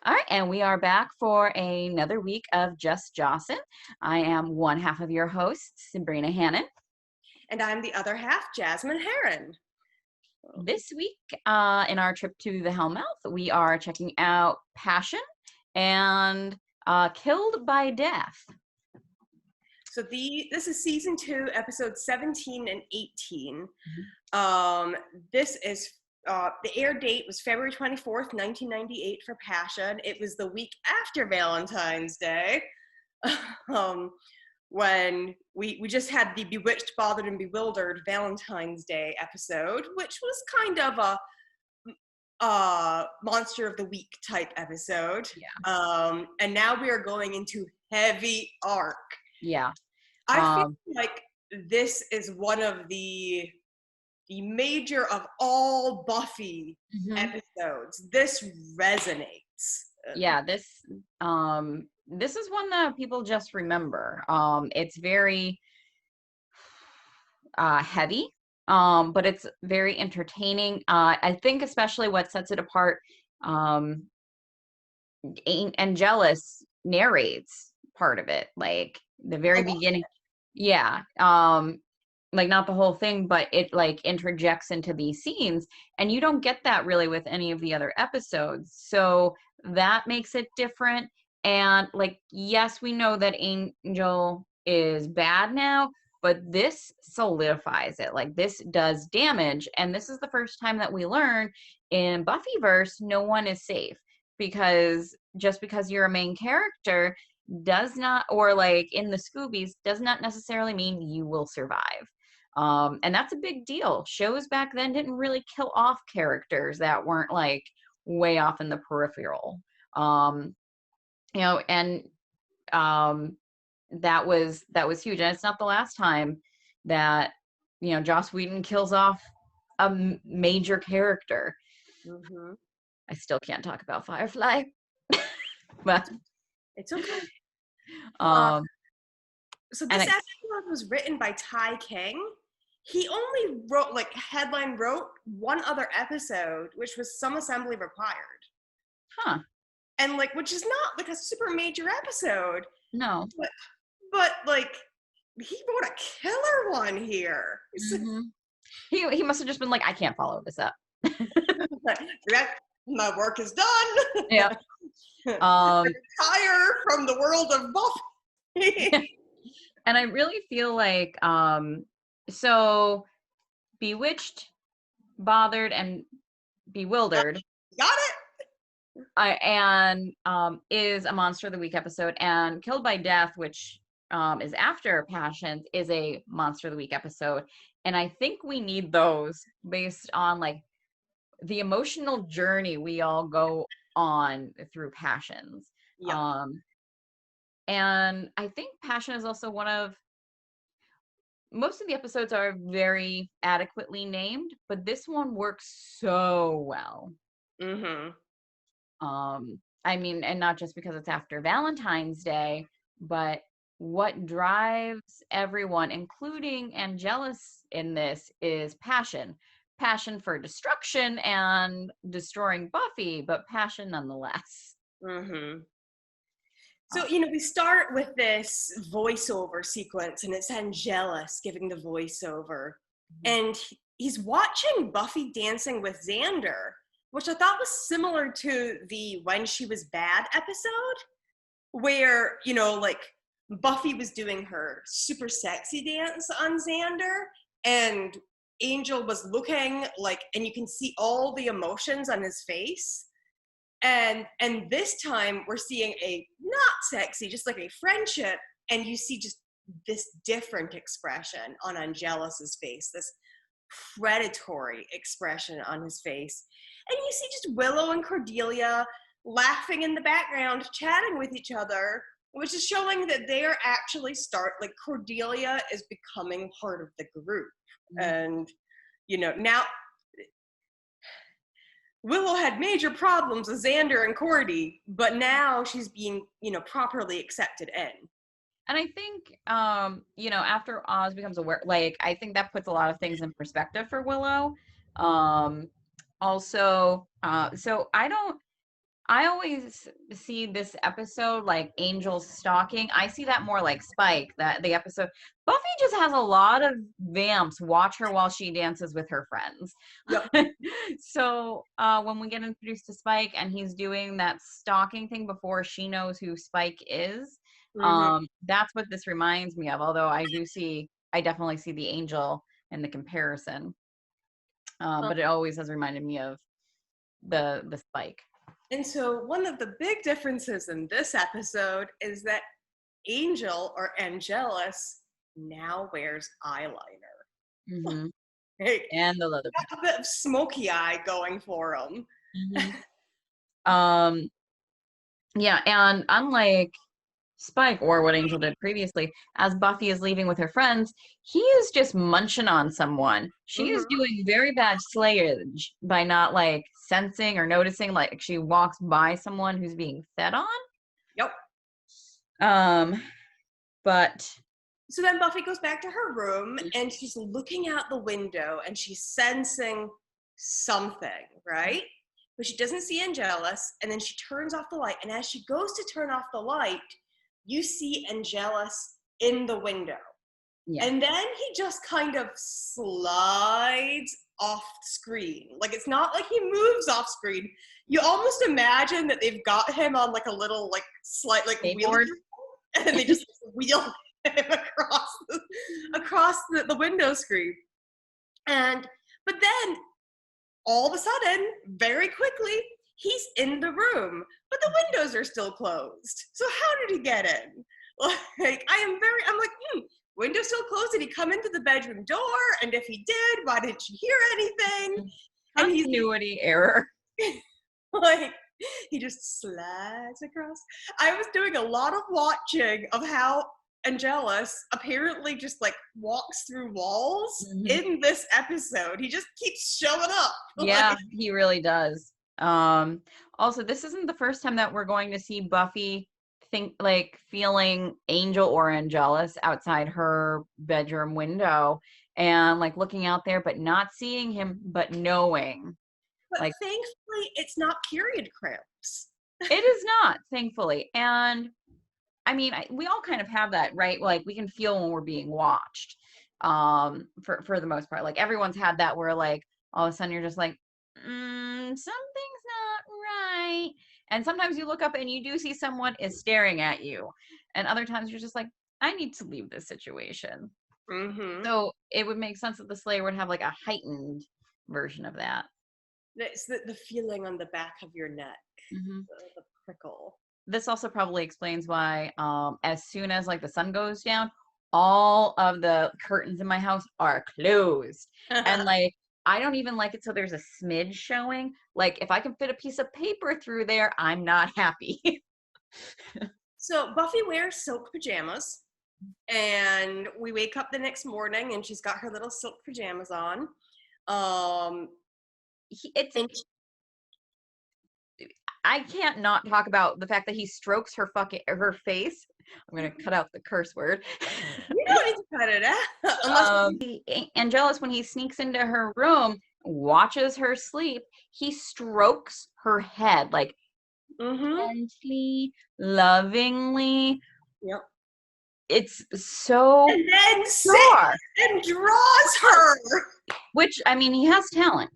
All right, and we are back for another week of Just Jossin. I am one half of your host, Sabrina Hannon. And I'm the other half, Jasmine Heron. This week, in our trip to the Hellmouth, we are checking out Passion and Killed by Death. So this is season 2, episodes 17 and 18. This is the air date was February 24th, 1998 for Passion. It was the week after Valentine's Day. When we just had the Bewitched, Bothered, and Bewildered Valentine's Day episode, which was kind of a Monster of the Week type episode. Yeah. And now we are going into heavy arc. Yeah. I feel like this is one of the major of all Buffy episodes. This resonates. Yeah, this is one that people just remember. It's very heavy, but it's very entertaining. I think especially what sets it apart, Angelus narrates part of it, like the very beginning. Yeah. Like not the whole thing, but it like interjects into these scenes, and you don't get that really with any of the other episodes. So that makes it different. And like, yes, we know that Angel is bad now, but this solidifies it. Like this does damage. And this is the first time that we learn in Buffyverse, no one is safe, because just because you're a main character does not, or like in the Scoobies, does not necessarily mean you will survive. And that's a big deal. Shows back then didn't really kill off characters that weren't like way off in the peripheral. And that was huge. And it's not the last time that, Joss Whedon kills off a major character. I still can't talk about Firefly, but it's okay. So this episode was written by Ty King. He only wrote, headline wrote one other episode, which was Some Assembly Required. Huh. And which is not a super major episode. No. But he wrote a killer one here. He must have just been like, I can't follow this up. My work is done. Yeah. Retire from the world of Buffy. And I really feel like, so Bewitched, Bothered, and Bewildered. Got it. And is a Monster of the Week episode, and Killed by Death, which is after Passions, is a Monster of the Week episode. And I think we need those based on the emotional journey we all go on through Passions. Yep. And I think Passion is also most of the episodes are very adequately named, but this one works so well. I mean, and not just because it's after Valentine's Day, but what drives everyone, including Angelus in this, is passion. Passion for destruction and destroying Buffy, but passion nonetheless. So, we start with this voiceover sequence, and it's Angelus giving the voiceover. And he's watching Buffy dancing with Xander, which I thought was similar to the When She Was Bad episode, where, Buffy was doing her super sexy dance on Xander, and Angel was looking and you can see all the emotions on his face. And this time we're seeing a not sexy, just a friendship, and you see just this different expression on Angelus's face, this predatory expression on his face. And you see just Willow and Cordelia laughing in the background, chatting with each other, which is showing that they are actually Cordelia is becoming part of the group. And, now Willow had major problems with Xander and Cordy, but now she's being, properly accepted in. And I think, after Oz becomes aware, I think that puts a lot of things in perspective for Willow. Also, so I don't, I always see this episode like Angel stalking. I see that more like Spike, that the episode. Buffy just has a lot of vamps watch her while she dances with her friends. Yep. So when we get introduced to Spike and he's doing that stalking thing before she knows who Spike is, Hmm. that's what this reminds me of. Although I definitely see the Angel in the comparison. But it always has reminded me of the Spike. And so one of the big differences in this episode is that Angel or Angelus now wears eyeliner. Hmm. Hey, And the leather got a bit of smoky eye going for him. pants. Um, yeah, and unlike Spike or what Angel did previously, as Buffy is leaving with her friends, he is just munching on someone. She is Hmm. doing very bad slayage by not like sensing or noticing, like she walks by someone who's being fed on. Yep. Um, but So then Buffy goes back to her room and she's looking out the window and she's sensing something, right? But she doesn't see Angelus, and then she turns off the light. And as she goes to turn off the light, you see Angelus in the window. yeah, And then he just kind of slides off screen. Like it's not like he moves off screen. You almost imagine that they've got him on like a little like slight like skateboard. wheelchair, and then they just wheel him across the window screen. And but then all of a sudden, very quickly, he's in the room, but the windows are still closed. So how did he get in? Like I'm like, window's still closed. Did he come into the bedroom door? And if he did, why didn't you hear anything? And he's Continuity error. like, he just slides across. I was doing a lot of watching of how Angelus apparently just like walks through walls in this episode. He just keeps showing up. Yeah, Like, he really does. Also, this isn't the first time that we're going to see Buffy feeling Angel or Angelus outside her bedroom window and like looking out there but not seeing him but knowing. but Like thankfully, it's not period cramps. it is not, thankfully. And I mean, we all kind of have that, right? Like we can feel when we're being watched. For the most part. Like everyone's had that where like all of a sudden you're just like, something's not right. And sometimes you look up and you do see someone is staring at you. And other times you're just like, I need to leave this situation. Mm-hmm. So it would make sense that the Slayer would have like a heightened version of that. It's the feeling on the back of your neck, Mm-hmm. the prickle. This also probably explains why as soon as like the sun goes down, all of the curtains in my house are closed. And like I don't even like it so there's a smidge showing. Like if I can fit a piece of paper through there, I'm not happy. So Buffy wears silk pajamas, and we wake up the next morning, and she's got her little silk pajamas on. It's And I can't not talk about the fact that he strokes her face. I'm gonna cut out the curse word. you don't need to cut it out unless Angelus, when he sneaks into her room, watches her sleep, he strokes her head like gently, lovingly. Yep. It's so And then bizarre. sits and draws her. Which, I mean, he has talent.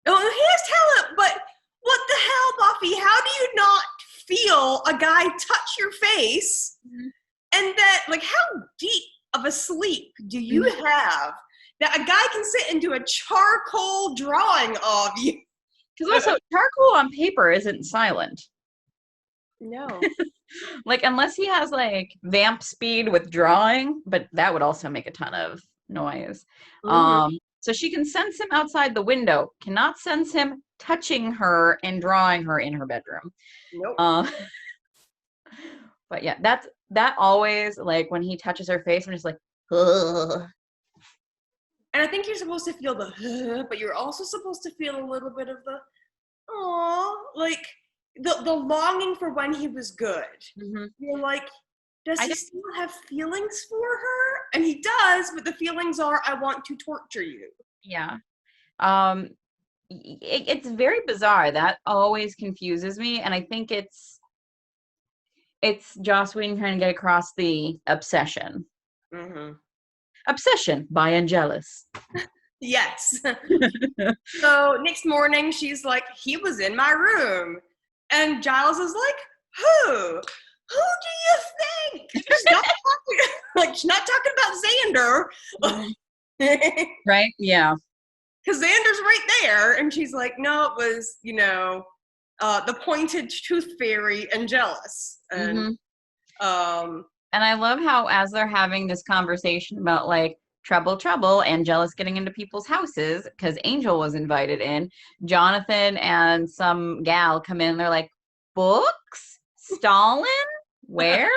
Oh, he has talent, but what the hell, Buffy? How do you not feel a guy touch your face? And that, like, how deep of a sleep do you have that a guy can sit and do a charcoal drawing of you? Because also, charcoal on paper isn't silent. No. Like, unless he has, like, vamp speed with drawing, but that would also make a ton of noise. So she can sense him outside the window, cannot sense him touching her and drawing her in her bedroom. Nope. But yeah, that always, like, when he touches her face, I'm just like, ugh. And I think you're supposed to feel the, but you're also supposed to feel a little bit of the, aw, like the longing for when he was good. You're like, does he still have feelings for her? And he does, but the feelings are, I want to torture you. Yeah. it's very bizarre. That always confuses me, and I think it's Joss Whedon trying to get across the obsession. Mm-hmm. Obsession by Angelus. Yes. So next morning, she's like, he was in my room. And Giles is like, who? Who do you think? She's not talking, like, she's not talking about Xander. Right? Yeah. Because Xander's right there. And she's like, no, it was, the pointed tooth fairy Angelus. And And I love how, as they're having this conversation about like trouble, Angelus getting into people's houses because Angel was invited in, Jonathan and some gal come in. They're like, books? Stalin? Where?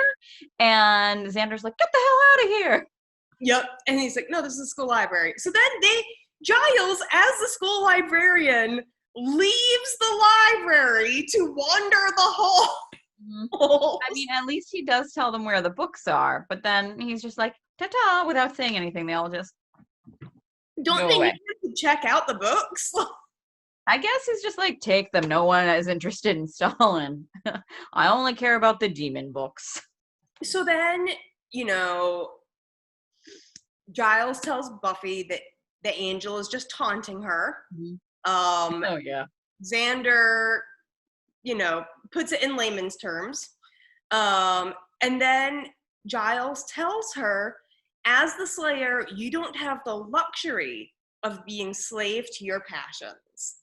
And Xander's like, get the hell out of here. Yep. And he's like, no, this is a school library. So then Giles, as the school librarian, leaves the library to wander the hall. I mean, at least he does tell them where the books are, but then he's just like, ta-ta, without saying anything. They all just don't think he has to check out the books. I guess he's just like, take them. No one is interested in Stalin. I only care about the demon books. So then, Giles tells Buffy that the Angel is just taunting her. Oh, yeah. Xander, puts it in layman's terms. And then Giles tells her, as the Slayer, you don't have the luxury of being slave to your passions.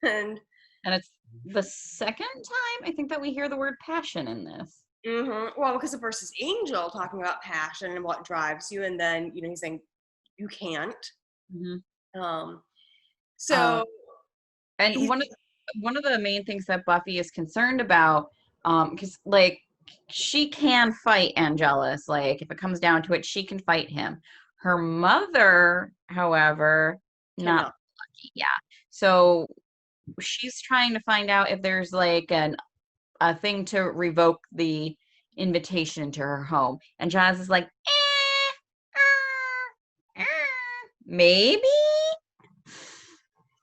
And it's the second time I think that we hear the word passion in this. Well, because of versus Angel talking about passion and what drives you, and then he's saying you can't. So and one of the main things that Buffy is concerned about, because like she can fight Angelus, like if it comes down to it, she can fight him. Her mother, however, not lucky. Yeah. So she's trying to find out if there's like a thing to revoke the invitation to her home. And Giles is like, maybe?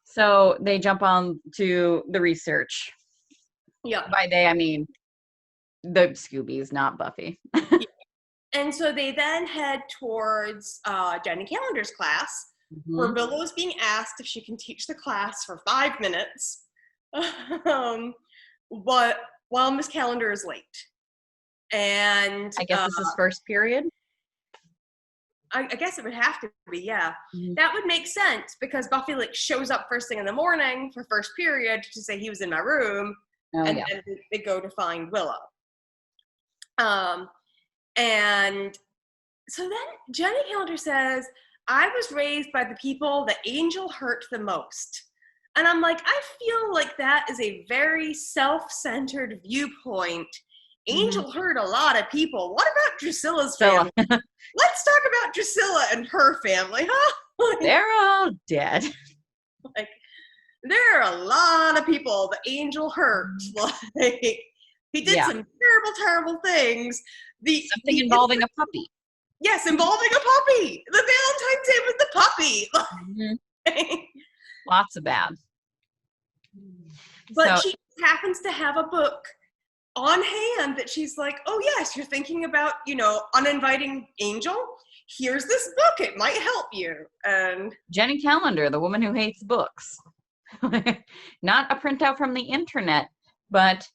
So they jump on to the research. Yeah. By they, I mean the Scoobies, not Buffy. And so they then head towards Jenny Calendar's class, where Willow is being asked if she can teach the class for 5 minutes, while Miss Calendar is late. And I guess this is first period. I guess it would have to be, yeah. That would make sense because Buffy shows up first thing in the morning for first period to say he was in my room, and then they go to find Willow. And so then Jenny Calendar says, I was raised by the people that Angel hurt the most. And I'm like, I feel like that is a very self-centered viewpoint. Angel hurt a lot of people. What about Drusilla's family? Let's talk about Drusilla and her family, huh? They're all dead. There are a lot of people that Angel hurt. He did some terrible, terrible things. Something involving a puppy. Yes, involving a puppy. The Valentine's Day with the puppy. Lots of bad. But she happens to have a book on hand that she's like, oh yes, you're thinking about, uninviting Angel? Here's this book. It might help you. And Jenny Calendar, the woman who hates books. Not a printout from the internet, but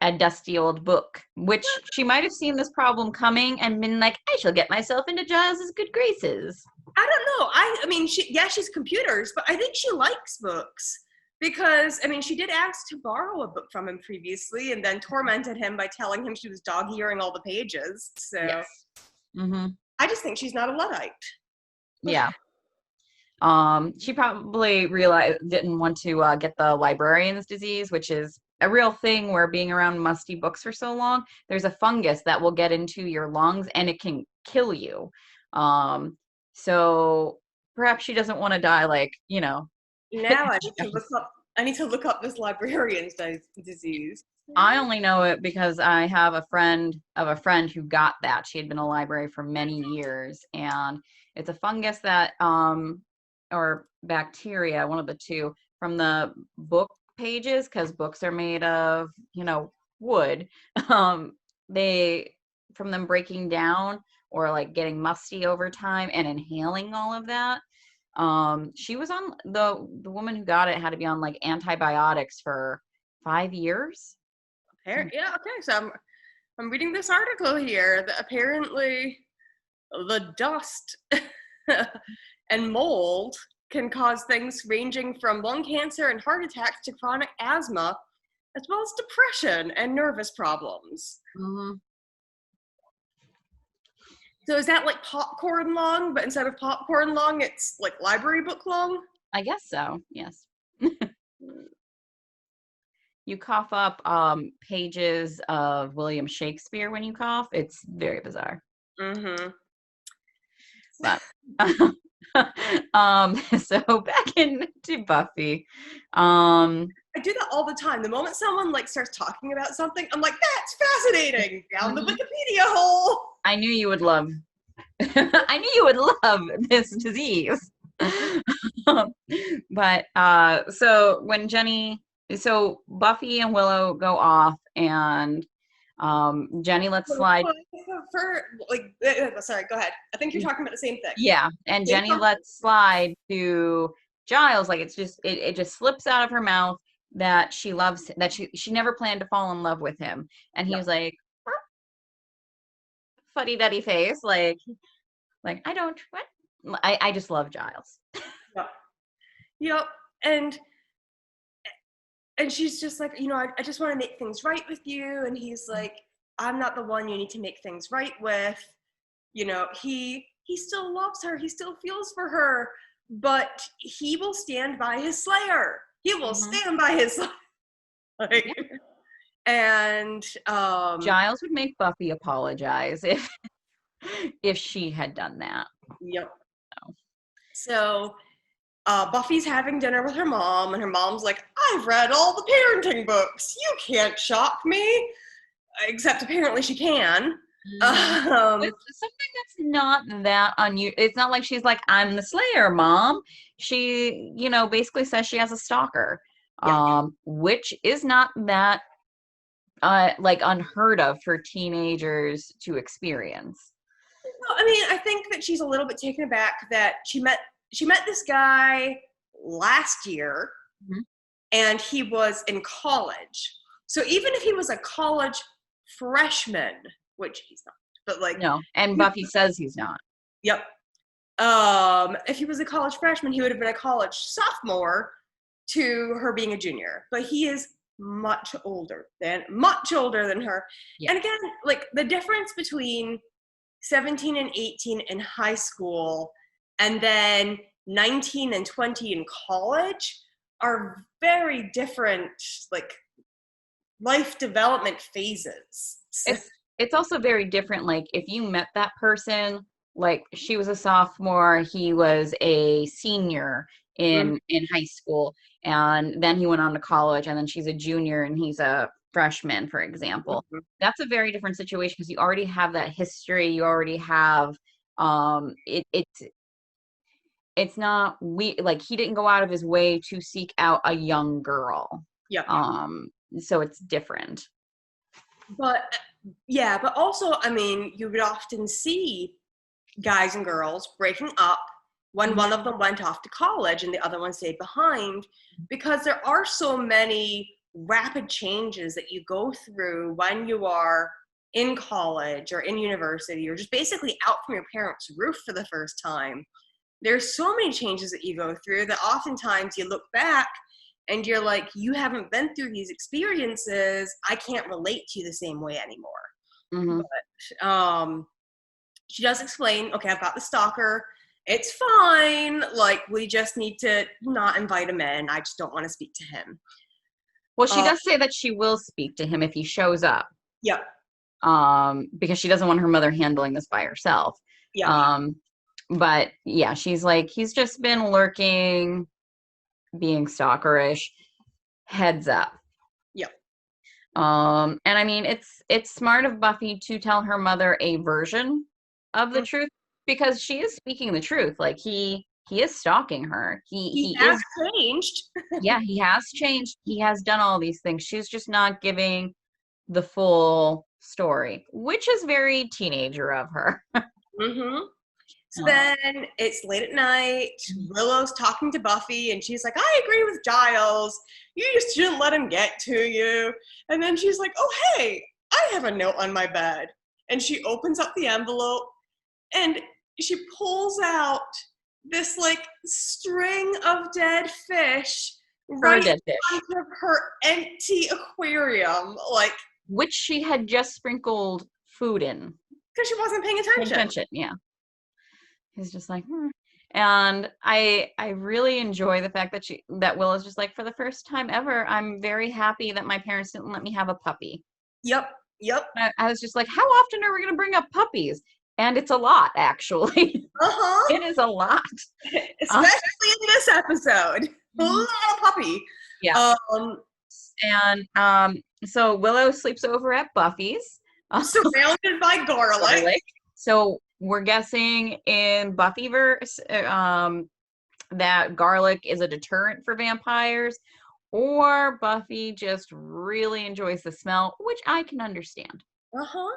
a dusty old book, which she might have seen this problem coming and been like, I shall get myself into Giles's good graces. I don't know. I mean, she's computers, but I think she likes books because, she did ask to borrow a book from him previously and then tormented him by telling him she was dog-earing all the pages. So I just think she's not a Luddite. Yeah. She probably didn't want to get the librarian's disease, which is a real thing where being around musty books for so long, there's a fungus that will get into your lungs and it can kill you. So perhaps she doesn't want to die Now I need to look up this librarian's disease. I only know it because I have a friend of a friend who got that. She had been in a library for many years, and it's a fungus that or bacteria, one of the two, from the book pages, because books are made of, wood. Um, they, from them breaking down or like getting musty over time and inhaling all of that. She was on the woman who got it had to be on like antibiotics for 5 years. Yeah, okay. So I'm reading this article here that apparently the dust and mold can cause things ranging from lung cancer and heart attacks to chronic asthma, as well as depression and nervous problems. Mm-hmm. So is that like popcorn lung, but instead of popcorn lung, it's like library book lung? I guess so, yes. You cough up pages of William Shakespeare when you cough. It's very bizarre. Mm-hmm. But so back into Buffy. I do that all the time. The moment someone like starts talking about something, I'm like, that's fascinating. Down the Wikipedia hole. I knew you would love I knew you would love this disease. But so when Buffy and Willow go off, and Jenny lets slide. Sorry, go ahead. I think you're talking about the same thing. Yeah, and Jenny lets slide to Giles, like it just slips out of her mouth that she loves, that she never planned to fall in love with him, and he was like, fuddy duddy face, like I don't what. I just love Giles. Yep. And she's just like, I just want to make things right with you. And he's like, I'm not the one you need to make things right with. He still loves her. He still feels for her, but he will stand by his slayer. He will stand by his slayer. And Giles would make Buffy apologize if she had done that. Yep. So Buffy's having dinner with her mom, and her mom's like, I've read all the parenting books. You can't shock me. Except apparently she can. It's something that's not that unusual. It's not like she's like, I'm the slayer, mom. She, basically says she has a stalker, which is not that like unheard of for teenagers to experience. Well, I mean, I think that she's a little bit taken aback that she met this guy last year, and he was in college. So even if he was a college freshman, which he's not, but like no, and Buffy says he's not. Yep. If he was a college freshman, he would have been a college sophomore to her being a junior. But he is much older than her. Yeah. And again, like the difference between 17 and 18 in high school and then 19 and 20 in college are very different, like, life development phases. It's also very different. Like if you met that person, like she was a sophomore, he was a senior in high school, and then he went on to college, and then she's a junior and he's a freshman, for example. That's a very different situation because you already have that history. You already have it's not like he didn't go out of his way to seek out a young girl. So it's different. But also, I mean, you would often see guys and girls breaking up when one of them went off to college and the other one stayed behind, because there are so many rapid changes that you go through when you are in college or in university or just basically out from your parents' roof for the first time. There's so many changes that you go through that oftentimes you look back and you're like, you haven't been through these experiences. I can't relate to you the same way anymore. But she does explain, okay, I've got the stalker. It's fine. Like, we just need to not invite him in. I just don't want to speak to him. Well, she does say that she will speak to him if he shows up. Yep. Because she doesn't want her mother handling this by herself. Yeah. But yeah, she's like, he's just been lurking, being stalkerish. Heads up. Yep. And I mean, it's smart of Buffy to tell her mother a version of the truth, because she is speaking the truth. Like he he is stalking her. He He has is, changed. yeah, he has changed. He has done all these things. She's just not giving the full story, which is very teenager of her. Mm-hmm. So Oh. then it's late at night. Willow's talking to Buffy, and she's like, I agree with Giles. You just shouldn't let him get to you. And then she's like, oh, hey, I have a note on my bed. And she opens up the envelope, and she pulls out this like string of dead fish Her a right in dead fish, front of her empty aquarium, like, which she had just sprinkled food in. because she wasn't paying Paying attention. attention, yeah. He's just like, hmm. And I really enjoy the fact that Willow's just like, for the first time ever, I'm very happy that my parents didn't let me have a puppy. Yep, yep. I was just like, how often are we going to bring up puppies? And it's a lot, actually. Uh-huh. It is a lot. Especially in this episode. A lot of puppy. Yeah. Um, And so Willow sleeps over at Buffy's. surrounded by garlic. So we're guessing in Buffyverse that garlic is a deterrent for vampires, or Buffy just really enjoys the smell, which I can understand. Uh-huh.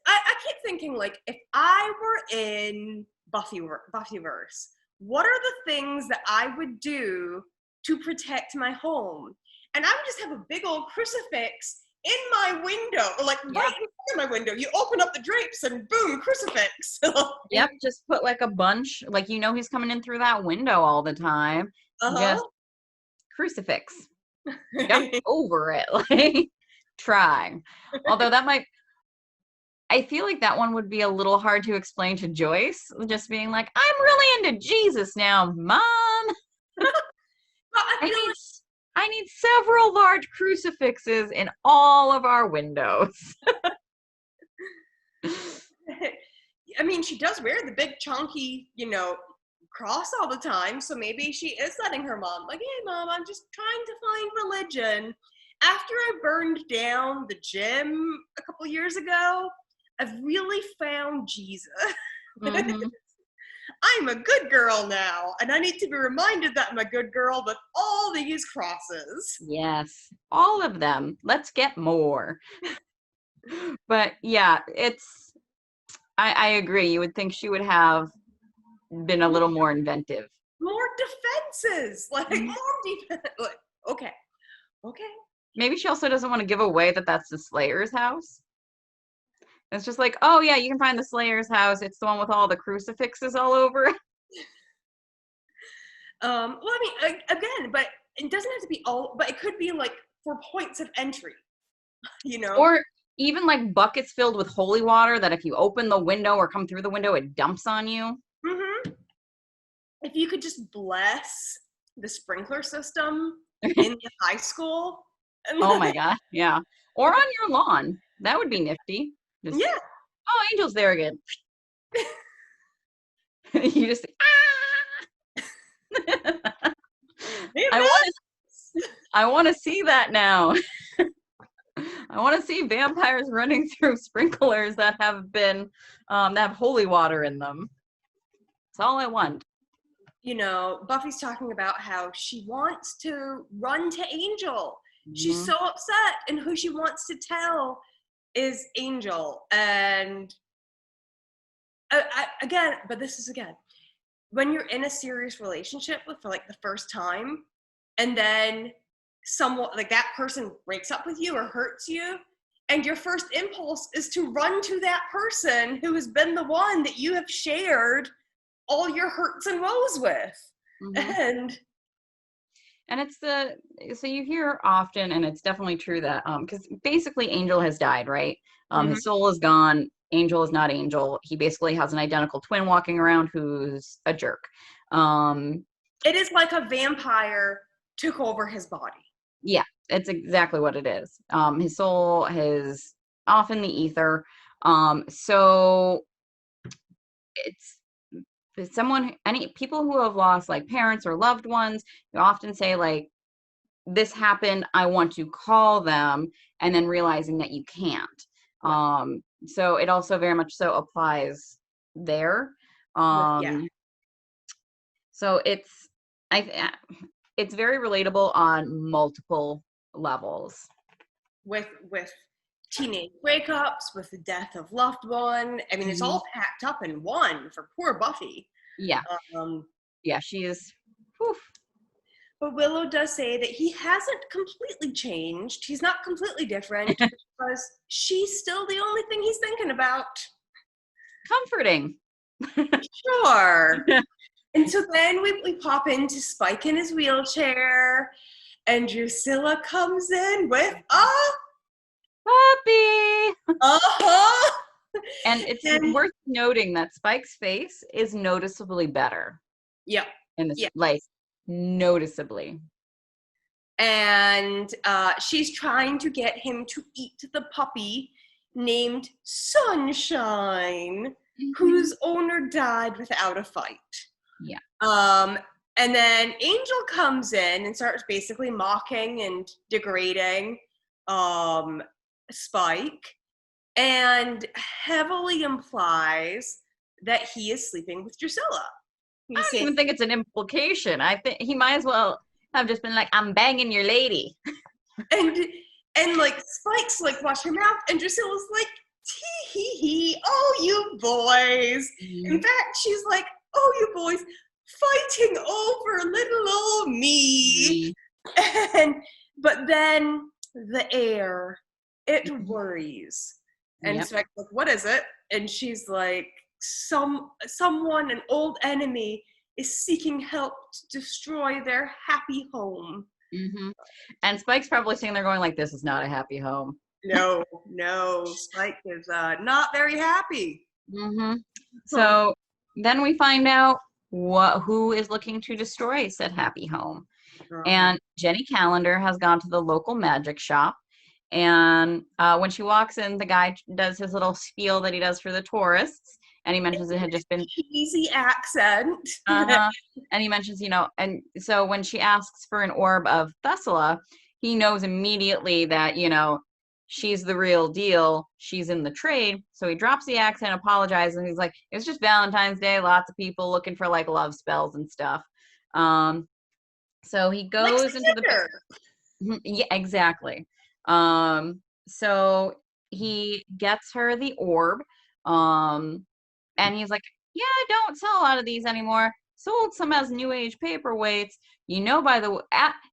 I keep thinking, like, if I were in Buffyverse, what are the things that I would do to protect my home? And I would just have a big old crucifix in my window, or like right in front of my window. You open up the drapes and boom, crucifix. Yep, just put like a bunch, like he's coming in through that window all the time. Uh-huh. Just crucifix. Jump over it, like try. Although I feel like that one would be a little hard to explain to Joyce, just being like, I'm really into Jesus now, Mom. I need several large crucifixes in all of our windows. I mean, she does wear the big chunky, cross all the time. So maybe she is letting her mom, like, hey, Mom, I'm just trying to find religion. After I burned down the gym a couple years ago, I've really found Jesus. Mm-hmm. I'm a good girl now, and I need to be reminded that I'm a good girl with all these crosses. Yes, all of them. Let's get more. But yeah, I agree. You would think she would have been a little more inventive. More defenses, like more defense. Like, okay. Maybe she also doesn't want to give away that that's the Slayer's house. It's just like, oh yeah, you can find the Slayer's house. It's the one with all the crucifixes all over. Well, I mean, again, but it doesn't have to be all. But it could be like for points of entry, Or even like buckets filled with holy water that if you open the window or come through the window, it dumps on you. Mm-hmm. If you could just bless the sprinkler system in the high school. Oh my God, yeah. Or on your lawn. That would be nifty. Just, yeah. Oh, Angel's there again. You just I want to see that now. I want to see vampires running through sprinklers that have been that have holy water in them. That's all I want. Buffy's talking about how she wants to run to Angel. Mm-hmm. She's so upset, and who she wants to tell is Angel. And but this is again, when you're in a serious relationship for like the first time, and then someone like that person breaks up with you or hurts you, and your first impulse is to run to that person who has been the one that you have shared all your hurts and woes with. Mm-hmm. And it's so you hear often, and it's definitely true that because basically Angel has died, right? Mm-hmm. His soul is gone. Angel is not Angel. He basically has an identical twin walking around who's a jerk. It is like a vampire took over his body. Yeah, it's exactly what it is. His soul is off in the ether. So it's people who have lost like parents or loved ones, you often say like, this happened, I want to call them, and then realizing that you can't. So it also very much so applies there. Yeah. So I it's very relatable on multiple levels. With teenage breakups, with the death of loved one. I mean, it's Mhm. all packed up in one for poor Buffy. Yeah. Um, Yeah, she is. Whew. but Willow does say that he hasn't completely changed. He's not completely different because she's still the only thing he's thinking about. Comforting. Sure. And so then we pop into Spike in his wheelchair, and Drusilla comes in with Puppy. uh-huh. And it's And worth noting that Spike's face is noticeably better yeah, in this, yeah. like noticeably. And she's trying to get him to eat the puppy named Sunshine, Mhm. whose owner died without a fight. Yeah. And then Angel comes in and starts basically mocking and degrading Spike, and heavily implies that he is sleeping with Drusilla. I He's don't saying, even think it's an implication. I think he might as well have just been like, I'm banging your lady. and like Spike's like, watch her mouth, and Drusilla's like, tee hee hee, oh you boys. In fact, she's like, oh you boys, fighting over little old me. And but then the air, it worries. And Yep. Spike's like, what is it? And she's like, someone, an old enemy, is seeking help to destroy their happy home. Mm-hmm. And Spike's probably sitting there going like, this is not a happy home. No, Spike is not very happy. Mm-hmm. Huh. So then we find out who is looking to destroy said happy home. Uh-huh. And Jenny Calendar has gone to the local magic shop. And when she walks in, the guy does his little spiel that he does for the tourists. And he mentions it had just been Easy accent. uh-huh. And he mentions, and so when she asks for an orb of Thessala, he knows immediately that, she's the real deal. She's in the trade. So he drops the accent, apologizes, and he's like, it's just Valentine's Day, lots of people looking for like love spells and stuff. So he Likes goes into the Tinder. yeah, exactly. So he gets her the orb. Um, and he's like, yeah, I don't sell a lot of these anymore. Sold some as new age paperweights. By the way,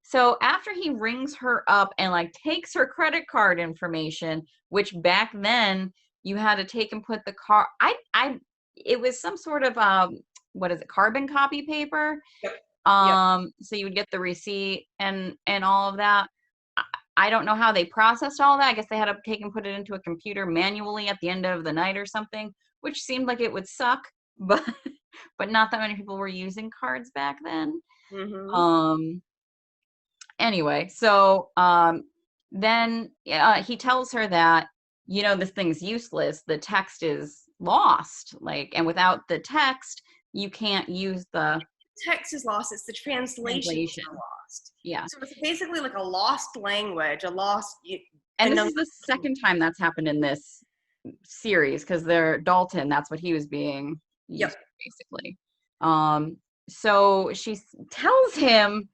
so after he rings her up and like takes her credit card information, which back then you had to take and put the it was some sort of what is it, carbon copy paper. Yep. Yep. So you would get the receipt and all of that. I don't know how they processed all that. I guess they had to take and put it into a computer manually at the end of the night or something, which seemed like it would suck, but but not that many people were using cards back then. Mm-hmm. Anyway, so then he tells her that this thing's useless. The text is lost, and without the text, you can't use the Text is lost. It's the translations translation. are lost. Yeah. So it's basically like a lost language, a lost. And this is the second time that's happened in this series because they're Dalton. That's what he was being used Yep. basically. So she tells him,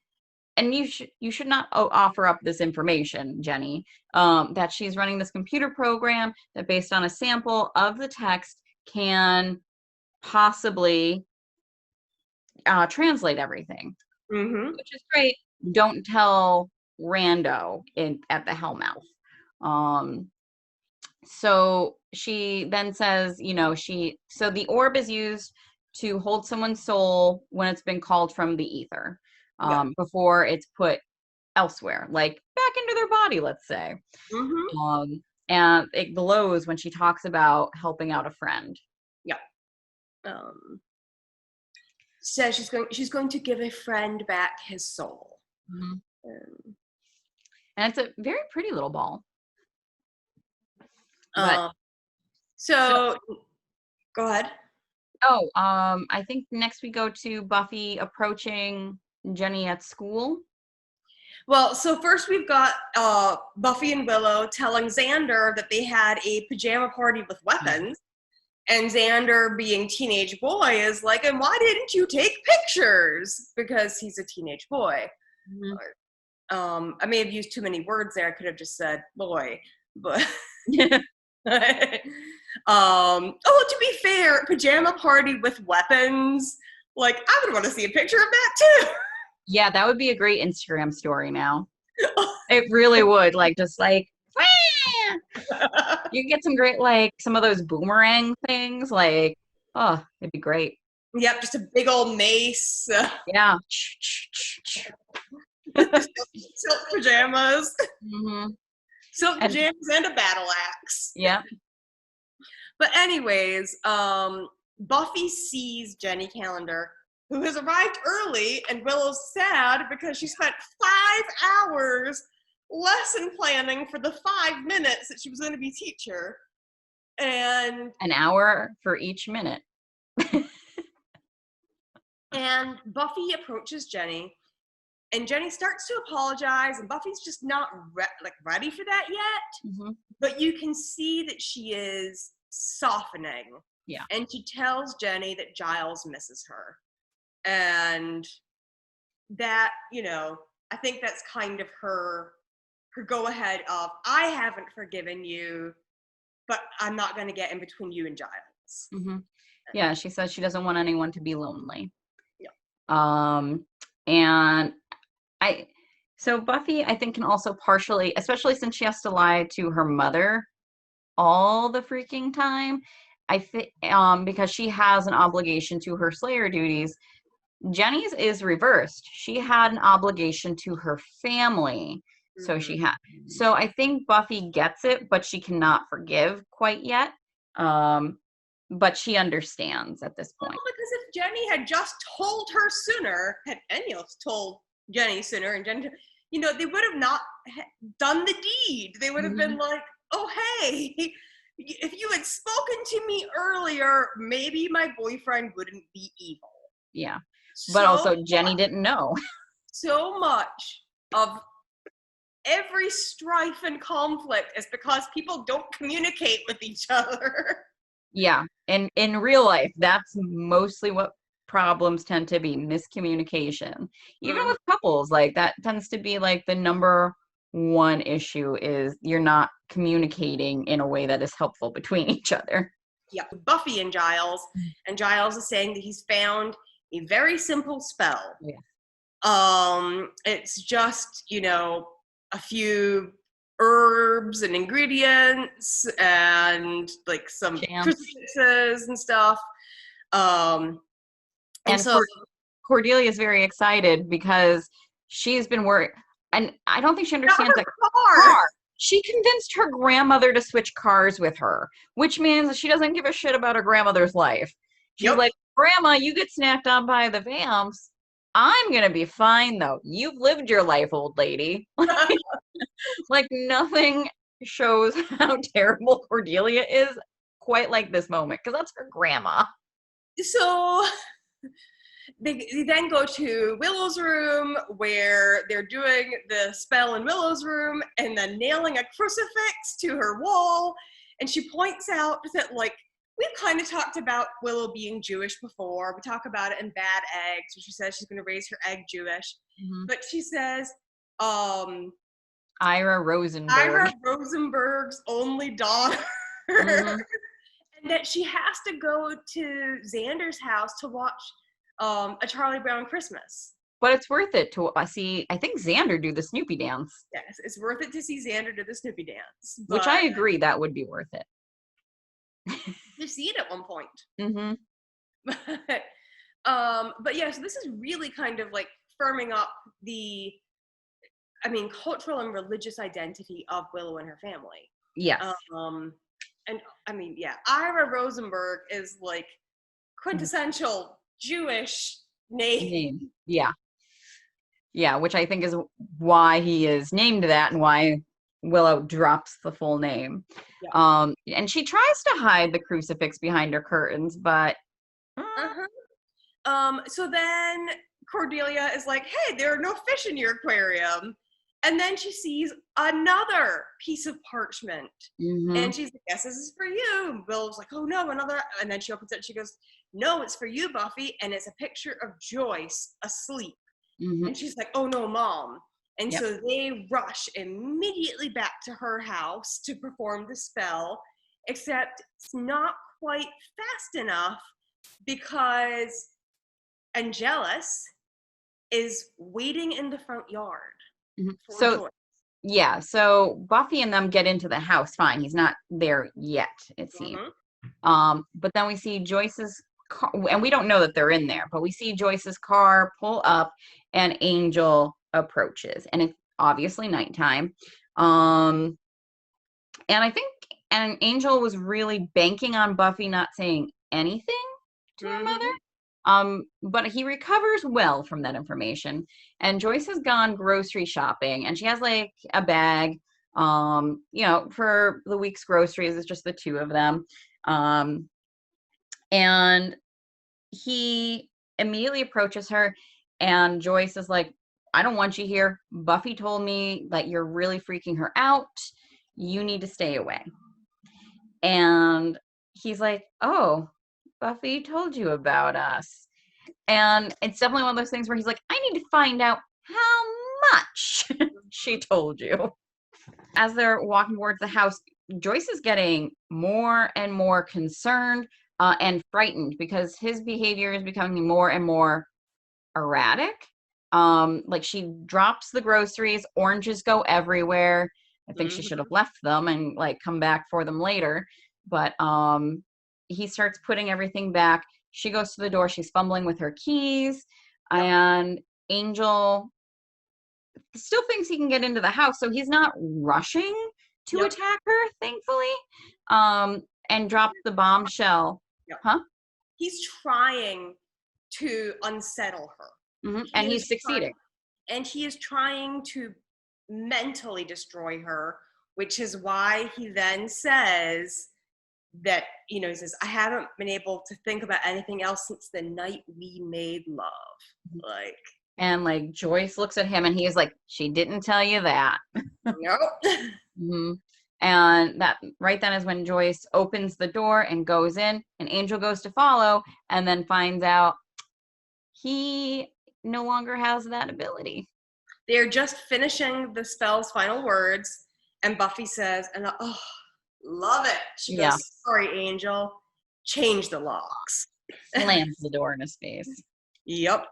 and you should not offer up this information, Jenny, that she's running this computer program that based on a sample of the text can possibly translate everything, Mm-hmm. which is great. Don't tell Rando at the Hellmouth. So she then says, so the orb is used to hold someone's soul when it's been called from the ether, Yep. before it's put elsewhere, like back into their body, let's say. Mm-hmm. And it glows when she talks about helping out a friend. Yep. Says she's going to give a friend back his soul. Mm-hmm. And it's a very pretty little ball. But so go ahead. Oh, I think next we go to Buffy approaching Jenny at school. Well, so first we've got Buffy and Willow telling Xander that they had a pajama party with weapons, And Xander, being teenage boy, is like, and why didn't you take pictures? Because he's a teenage boy. I may have used too many words there. I could have just said boy, but oh, to be fair, pajama party with weapons. Like, I would want to see a picture of that too. Yeah, that would be a great Instagram story now. It really would. Like, just like, you get some great, like, some of those boomerang things. Like, oh, it'd be great. Yep, just a big old mace. Yeah. Silk pajamas. Mm-hmm. Silk pajamas and a battle axe. Yeah. But anyways, Buffy sees Jenny Calendar, who has arrived early, and Willow's sad because she spent 5 hours lesson planning for the 5 minutes that she was going to be teacher. And an hour for each minute. And Buffy approaches Jenny, and Jenny starts to apologize, and Buffy's just not ready for that yet. Mm-hmm. But you can see that she is softening. Yeah. And she tells Jenny that Giles misses her. And that, you know, I think that's kind of her go ahead of, I haven't forgiven you, but I'm not going to get in between you and Giles. Mm-hmm. Yeah, she says she doesn't want anyone to be lonely. Yeah. And so Buffy, I think, can also partially, especially since she has to lie to her mother all the freaking time, I think, because she has an obligation to her Slayer duties. Jenny's is reversed. She had an obligation to her family. So so I think Buffy gets it, but she cannot forgive quite yet. But she understands at this point. Well, because if Jenny had just told her sooner, had any else told Jenny sooner, and Jenny, you know, they would have not done the deed. They would have been like, oh, hey, if you had spoken to me earlier, maybe my boyfriend wouldn't be evil. Yeah. But also Jenny didn't know. So much of every strife and conflict is because people don't communicate with each other. Yeah. And in real life, that's mostly what problems tend to be, miscommunication. Even with couples, like that tends to be like the number one issue is you're not communicating in a way that is helpful between each other. Yeah. Buffy and Giles is saying that he's found a very simple spell. Yeah. It's just, you know, a few herbs and ingredients and like some crucifixes and stuff. And so Cordelia is very excited because she's been worried, and I don't think she understands that car. She convinced her grandmother to switch cars with her, which means she doesn't give a shit about her grandmother's life. She's like, Grandma, you get snacked on by the vamps. I'm going to be fine, though. You've lived your life, old lady. Like, nothing shows how terrible Cordelia is quite like this moment, because that's her grandma. So they then go to Willow's room, where they're doing the spell in Willow's room and then nailing a crucifix to her wall. And she points out that, like, we've kind of talked about Willow being Jewish before. We talk about it in Bad Eggs, where she says she's going to raise her egg Jewish. Mm-hmm. But she says, Ira Rosenberg's only daughter. Mm-hmm. And that she has to go to Xander's house to watch A Charlie Brown Christmas. But it's worth it to see, I think, Xander do the Snoopy dance. Yes, it's worth it to see Xander do the Snoopy dance. Which I agree, that would be worth it. You see it at one point. Mm-hmm. But yeah, so this is really kind of like firming up the, cultural and religious identity of Willow and her family. Yes. And Ira Rosenberg is like quintessential Jewish name. Yeah. Yeah, which I think is why he is named that and why Willow drops the full name. Yeah. And she tries to hide the crucifix behind her curtains, but so then Cordelia is like, hey, there are no fish in your aquarium. And then she sees another piece of parchment. Mm-hmm. And she's like, "Yes, this is for you." And Willow's like, "Oh no, another." And then she opens it and she goes, "No, it's for you, Buffy." And it's a picture of Joyce asleep. Mm-hmm. And she's like, "Oh no, Mom." And Yep. so they rush immediately back to her house to perform the spell, except it's not quite fast enough because Angelus is waiting in the front yard Mm-hmm. for So Joyce. yeah, so Buffy and them get into the house fine. He's not there yet, it seems. But then we see Joyce's car, and we don't know that they're in there, but we see Joyce's car pull up and Angel approaches, and it's obviously nighttime. And I think and Angel was really banking on Buffy not saying anything to her mother. But he recovers well from that information. And Joyce has gone grocery shopping and she has like a bag, for the week's groceries. It's just the two of them. And he immediately approaches her and Joyce is like, "I don't want you here. Buffy told me that you're really freaking her out. You need to stay away." And he's like, "Oh, Buffy told you about us." And it's definitely one of those things where he's like, "I need to find out how much she told you." As they're walking towards the house, Joyce is getting more and more concerned and frightened because his behavior is becoming more and more erratic. Like she drops the groceries, oranges go everywhere. I think she should have left them and like come back for them later. But he starts putting everything back. She goes to the door. She's fumbling with her keys. Yep. And Angel still thinks he can get into the house. So he's not rushing to attack her, thankfully. And drop the bombshell. Yep. Huh? He's trying to unsettle her. Mm-hmm. And he's succeeding. And he is trying to mentally destroy her, which is why he then says that, he says, "I haven't been able to think about anything else since the night we made love." And like Joyce looks at him and he's like, "She didn't tell you that." Nope. Mm-hmm. And that right then is when Joyce opens the door and goes in, and Angel goes to follow and then finds out he no longer has that ability. They're just finishing the spell's final words, and Buffy says, and love it. She goes, "Sorry, Angel. Change the locks." Slams the door in his face. Yep.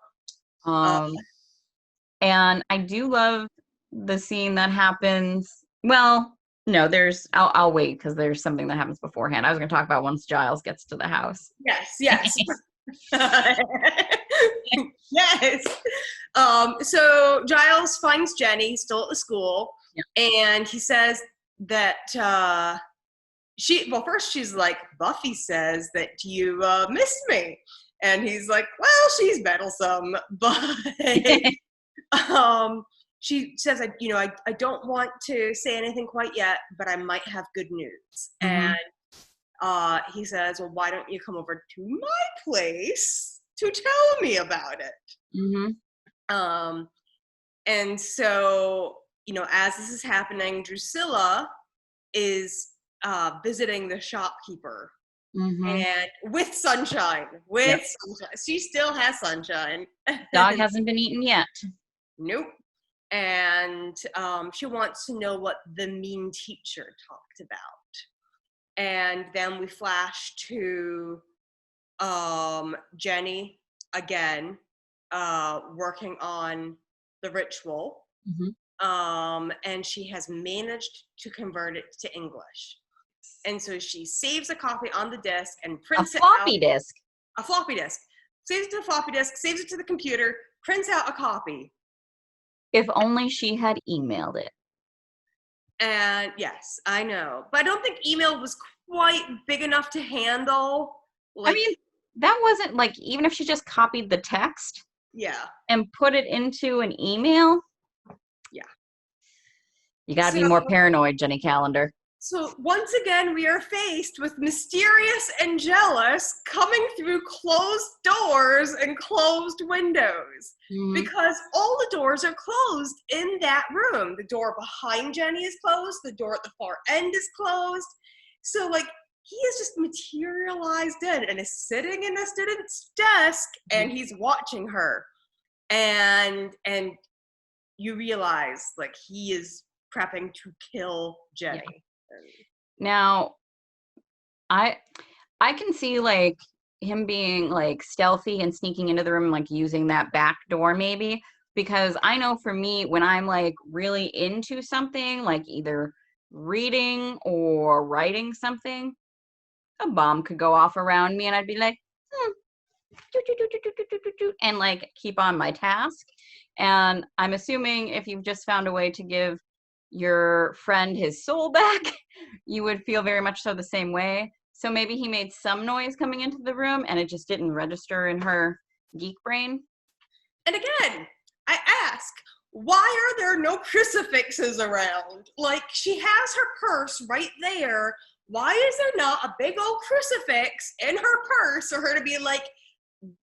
And I do love the scene that happens. Well, no, I'll wait because there's something that happens beforehand. I was going to talk about once Giles gets to the house. Yes. Yes. So Giles finds Jenny still at the school, and he says that first she's like, "Buffy says that you missed me," and he's like, "Well, she's meddlesome, but she says, I don't want to say anything quite yet, but I might have good news." And he says, "Well, why don't you come over to my place to tell me about it?" And so, as this is happening, Drusilla is visiting the shopkeeper, and with sunshine. She still has sunshine. Dog hasn't been eaten yet. Nope. And she wants to know what the mean teacher talked about. And then we flash to Jenny again, working on the ritual. And she has managed to convert it to English. And so she saves a copy on the disk and prints it out. A floppy disk. Saves it to a floppy disk, saves it to the computer, prints out a copy. If only she had emailed it. And yes, I know. But I don't think email was quite big enough to handle. That wasn't like, even if she just copied the text. And put it into an email. You got to be more paranoid, Jenny Calendar. So once again, we are faced with mysterious and jealous coming through closed doors and closed windows. Mm-hmm. Because all the doors are closed in that room. The door behind Jenny is closed. The door at the far end is closed. So like, he is just materialized in and is sitting in a student's desk and he's watching her. And you realize like he is prepping to kill Jenny. Yeah. Now, I can see like him being like stealthy and sneaking into the room, like using that back door maybe, because I know for me, when I'm like really into something, like either reading or writing something, a bomb could go off around me and I'd be like, and like keep on my task. And I'm assuming if you've just found a way to give your friend his soul back, you would feel very much so the same way. So maybe he made some noise coming into the room and it just didn't register in her geek brain. And again, I ask, why are there no crucifixes around? Like, she has her purse right there. Why is there not a big old crucifix in her purse for her to be like,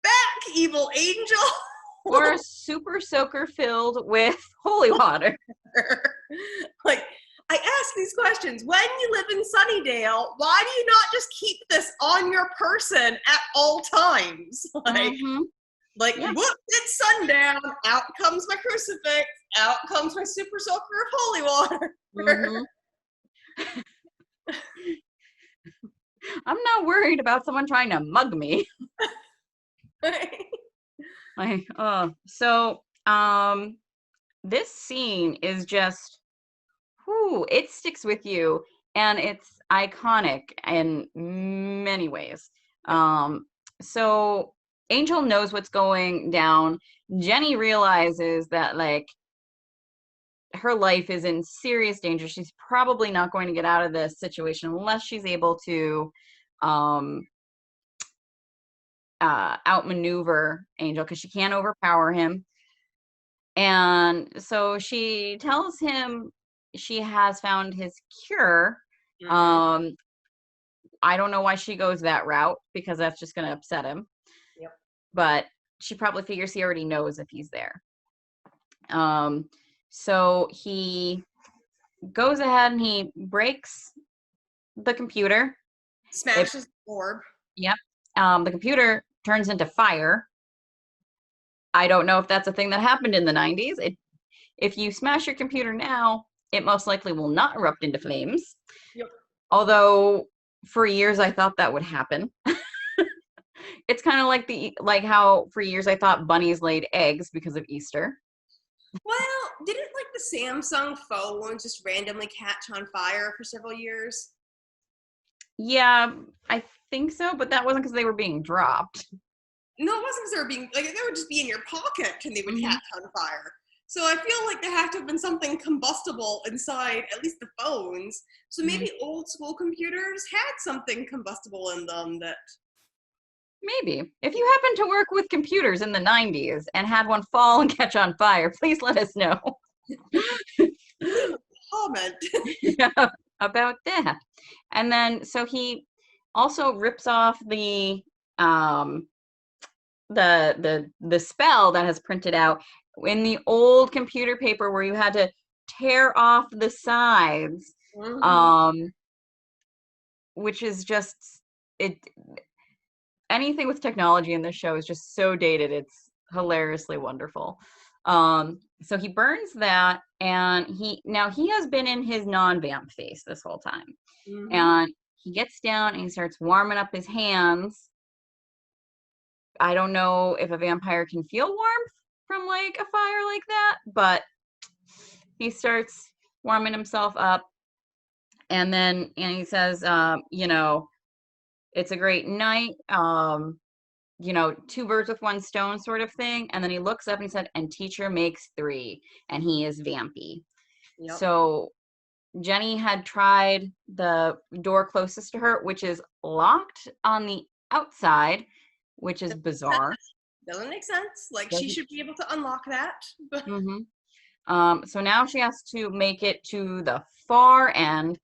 back, evil angel? Or a super soaker filled with holy water. Like, I ask these questions. When you live in Sunnydale, why do you not just keep this on your person at all times? Like, Yeah. whoop, it's sundown. Out comes my crucifix. Out comes my super soaker of holy water. I'm not worried about someone trying to mug me. Like, this scene is just, it sticks with you, and it's iconic in many ways. So Angel knows what's going down. Jenny realizes that like her life is in serious danger. She's probably not going to get out of this situation unless she's able to outmaneuver Angel, because she can't overpower him. And so she tells him she has found his cure. I don't know why she goes that route, because that's just going to upset him. Yep. But she probably figures he already knows if he's there. So he goes ahead and he breaks the computer. Smashes the orb. Yep. The computer turns into fire. I don't know if that's a thing that happened in the 90s. If you smash your computer now, it most likely will not erupt into flames. Yep. Although for years I thought that would happen. It's kind of like how for years I thought bunnies laid eggs because of Easter. Well, didn't like the Samsung phones just randomly catch on fire for several years? Yeah, I think so, but that wasn't because they were being dropped. No, it wasn't because they were being, like, they would just be in your pocket and they would catch on fire. So I feel like there had to have been something combustible inside, at least the phones. So maybe old school computers had something combustible in them that... Maybe. If you happen to work with computers in the 90s and had one fall and catch on fire, please let us know. Comment. Yeah, about that. And then, so he also rips off the spell that has printed out in the old computer paper where you had to tear off the sides, which is just anything with technology in this show is just so dated. It's hilariously wonderful. So he burns that, and he has been in his non-vamp face this whole time. And he gets down and he starts warming up his hands. I don't know if a vampire can feel warmth from like a fire like that, but he starts warming himself up. And then he says, it's a great night, two birds with one stone sort of thing. And then he looks up and he said, and teacher makes three, and he is vampy. Yep. So Jenny had tried the door closest to her, which is locked on the outside, which is bizarre. Doesn't make sense. Like, she should be able to unlock that. So now she has to make it to the far end,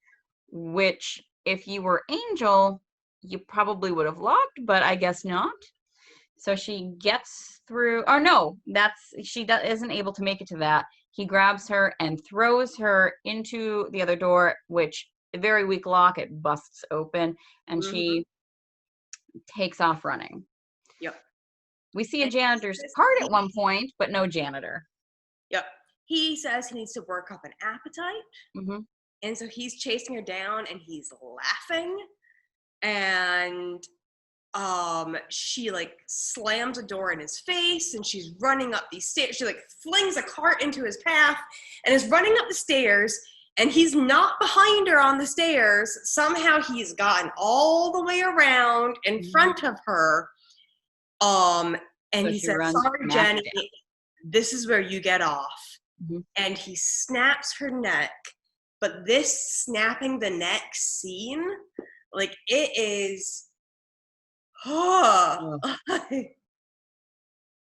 which if you were Angel, you probably would have locked, but I guess not. So she gets through, or no, isn't able to make it to that. He grabs her and throws her into the other door, which a very weak lock, it busts open, and she takes off running. Yep. We see a janitor's part at one point, but no janitor. Yep. He says he needs to work up an appetite. And so he's chasing her down and he's laughing. And she like slams a door in his face and she's running up these stairs. She like flings a cart into his path and is running up the stairs, and he's not behind her on the stairs. Somehow he's gotten all the way around in front of her. And so he says, "Sorry, Jenny, this is where you get off." And he snaps her neck. But this snapping the neck scene, like, it is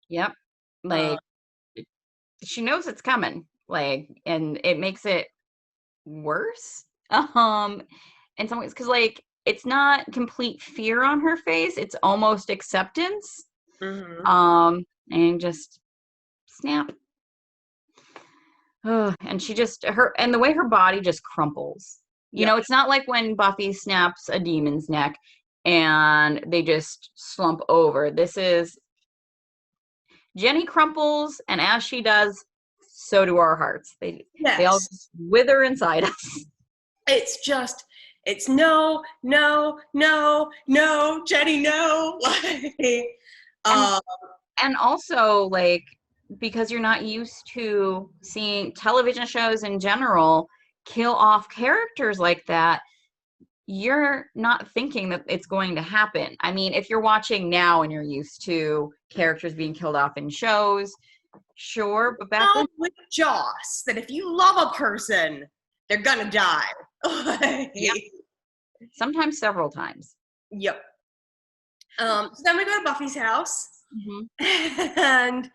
Yep. Like, she knows it's coming, like, and it makes it worse in some ways, because like it's not complete fear on her face, it's almost acceptance. And just snap. And she just and the way her body just crumples, you know, it's not like when Buffy snaps a demon's neck and they just slump over. This is Jenny crumples, and as she does, so do our hearts. They all just wither inside us. It's no, Jenny, no. And also, like, because you're not used to seeing television shows in general kill off characters like that, you're not thinking that it's going to happen. I mean, if you're watching now and you're used to characters being killed off in shows, sure, but back then with Joss, that if you love a person, they're gonna die. Yep. Sometimes several times. Yep. So then we go to Buffy's house, and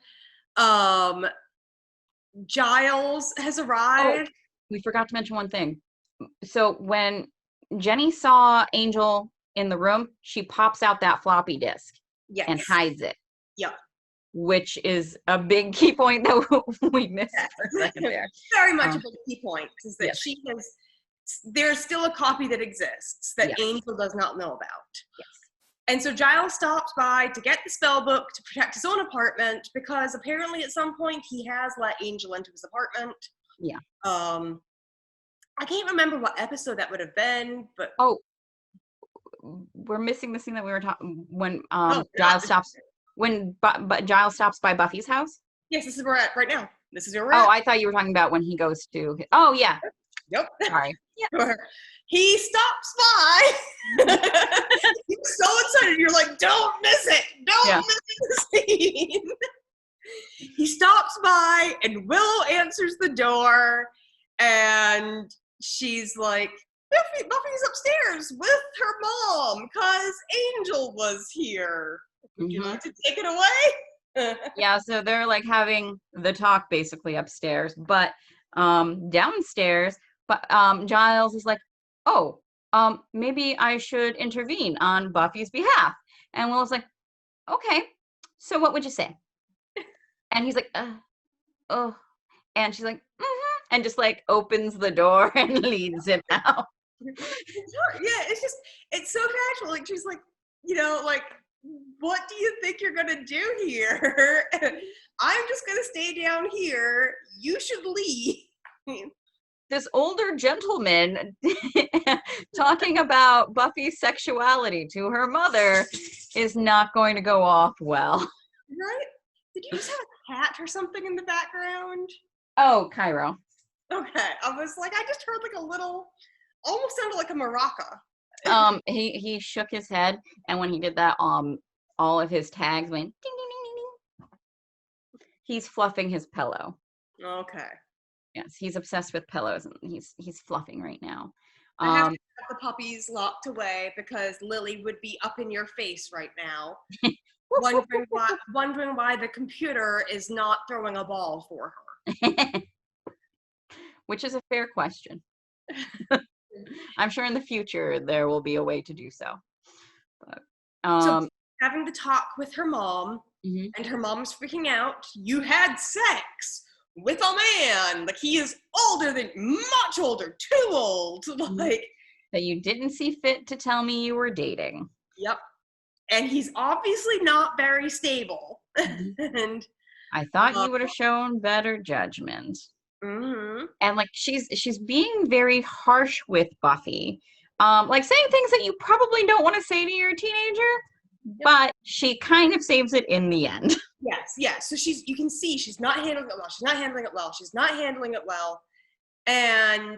Giles has arrived. Oh, we forgot to mention one thing. So when Jenny saw Angel in the room, she pops out that floppy disk and hides it. Yep. Which is a big key point that we missed for a second there. Very much a big key point is that there's still a copy that exists that Angel does not know about. Yes. And so Giles stops by to get the spell book to protect his own apartment, because apparently at some point he has let Angel into his apartment. Yeah. I can't remember what episode that would have been, but we're missing the scene that we were talking when Giles stops. When Giles stops by Buffy's house? Yes, this is where we're at right now. This is where we're at. Oh, I thought you were talking about when he goes to... Oh, yeah. Yep. Sorry. Yep. He stops by. You're so excited. You're like, don't miss it. Don't miss the scene. He stops by and Willow answers the door, and she's like, Buffy's upstairs with her mom because Angel was here. Would you like to take it away? Yeah, so they're like having the talk basically upstairs, but downstairs, but Giles is like, oh, maybe I should intervene on Buffy's behalf. And Willow's like, okay, so what would you say? And he's like, oh, and she's like, and just like opens the door and leads him out. Yeah, it's so casual. Like, she's like, you know, like, what do you think you're gonna do here? I'm just gonna stay down here. You should leave. This older gentleman talking about Buffy's sexuality to her mother is not going to go off well. Right? Did you just have a cat or something in the background? Oh, Cairo. Okay. I was like, I just heard like a little, almost sounded like a maraca. He shook his head, and when he did that, all of his tags went ding ding ding ding ding. He's fluffing his pillow. Okay. Yes, he's obsessed with pillows, and he's fluffing right now. I have to have the puppies locked away because Lily would be up in your face right now, wondering why the computer is not throwing a ball for her. Which is a fair question. I'm sure in the future there will be a way to do so. But, So having the talk with her mom, mhm. and her mom's freaking out. You had sex with a man. Like, he is much older, too old. Like, that you didn't see fit to tell me you were dating. yep. And he's obviously not very stable. Mhm. And I thought you would have shown better judgment. mm-hmm. And like she's being very harsh with Buffy. Like saying things that you probably don't want to say to your teenager, but she kind of saves it in the end. Yes. So you can see she's not handling it well. She's not handling it well. And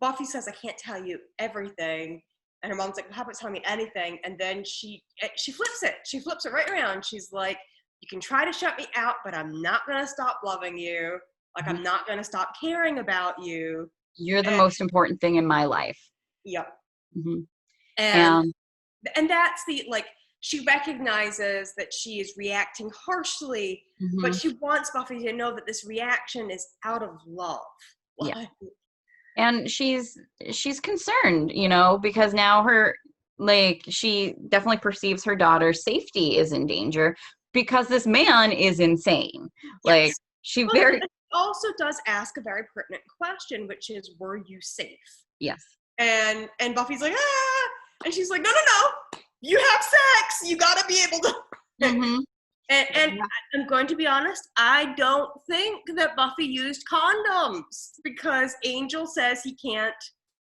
Buffy says, I can't tell you everything. And her mom's like, well, how about telling me anything? And then she flips it. She flips it right around. She's like, you can try to shut me out, but I'm not going to stop loving you. Like, I'm not going to stop caring about you. You're the most important thing in my life. Yep. Mm-hmm. And that's the, like, she recognizes that she is reacting harshly, but she wants Buffy to know that this reaction is out of love. Yeah. And she's concerned, you know, because now she definitely perceives her daughter's safety is in danger because this man is insane. Yes. Like it also does ask a very pertinent question, which is, were you safe? Yes. And Buffy's like, ah, and she's like, no, you have sex. You got to be able to. Mm-hmm. And I'm going to be honest, I don't think that Buffy used condoms because Angel says he can't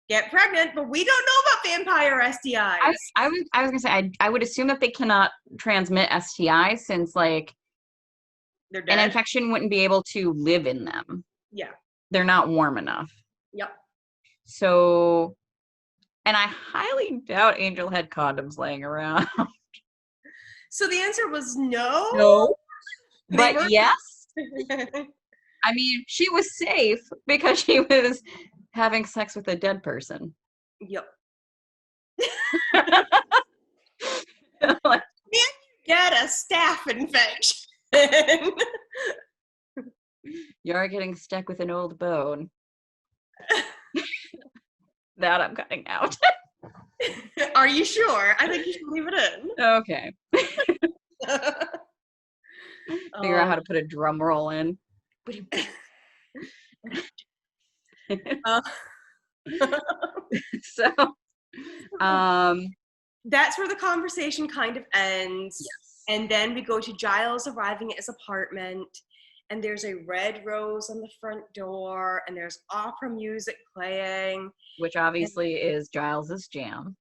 get pregnant, but we don't know about vampire STIs. I was gonna say I would assume that they cannot transmit STIs since like they're dead. An infection wouldn't be able to live in them. Yeah. They're not warm enough. Yep. So, and I highly doubt Angel had condoms laying around. So the answer was no? No. But yes. I mean, she was safe because she was having sex with a dead person. Yep. Can you get a staph infection? You're getting stuck with an old bone. That I'm cutting out. Are you sure? I think you should leave it in. Okay. Figure out how to put a drum roll in. So, that's where the conversation kind of ends. Yes. And then we go to Giles arriving at his apartment, and there's a red rose on the front door, and there's opera music playing. Which obviously is Giles's jam.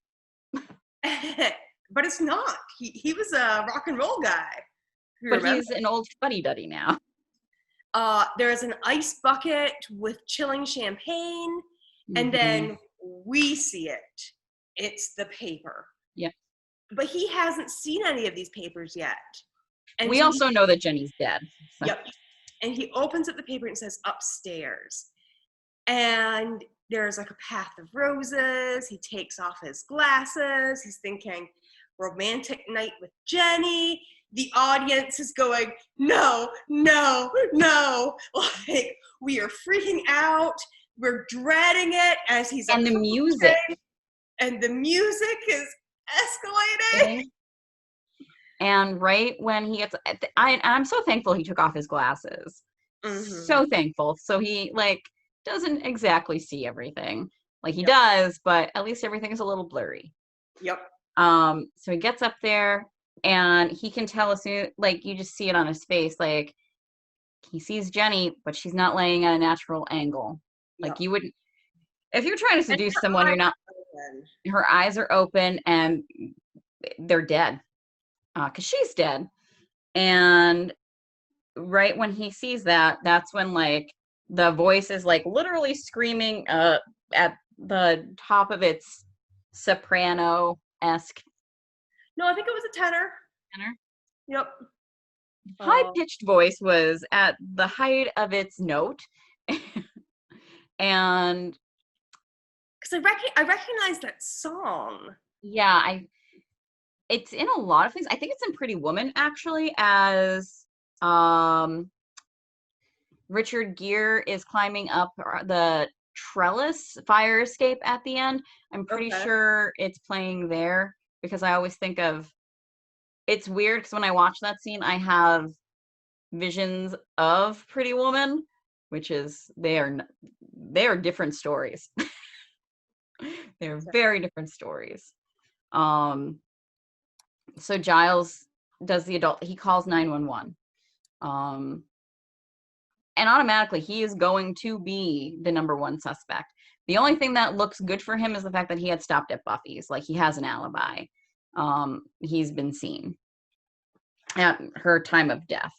But it's not. He was a rock and roll guy. But he's an old fuddy-duddy now. There's an ice bucket with chilling champagne, and then we see it. It's the paper. Yeah. But he hasn't seen any of these papers yet. And we also know that Jenny's dead. So. Yep. And he opens up the paper and says, upstairs. And there's like a path of roses. He takes off his glasses. He's thinking, romantic night with Jenny. The audience is going, no. Like, we are freaking out. We're dreading it as he's and the music. And the music is escalating. And right when he gets, I'm so thankful he took off his glasses. So thankful. So he like doesn't exactly see everything. Like he does, but at least everything is a little blurry. Yep. So he gets up there and he can tell as soon, like you just see it on his face, like he sees Jenny, but she's not laying at a natural angle. Like you wouldn't, if you're trying to seduce someone, you're not, her eyes are open and they're dead. Because she's dead. And right when he sees that, that's when like the voice is like literally screaming at the top of its soprano-esque. No, I think it was a tenor. Tenor? Yep. High-pitched voice was at the height of its note. And because I recognize that song. Yeah, it's in a lot of things. I think it's in Pretty Woman actually, as Richard Gere is climbing up the trellis fire escape at the end. I'm pretty Okay. sure it's playing there because I always think of, it's weird because when I watch that scene, I have visions of Pretty Woman, which is they are different stories. They're very different stories. So Giles does he calls 911. And automatically he is going to be the number one suspect. The only thing that looks good for him is the fact that he had stopped at Buffy's. Like, he has an alibi. He's been seen at her time of death.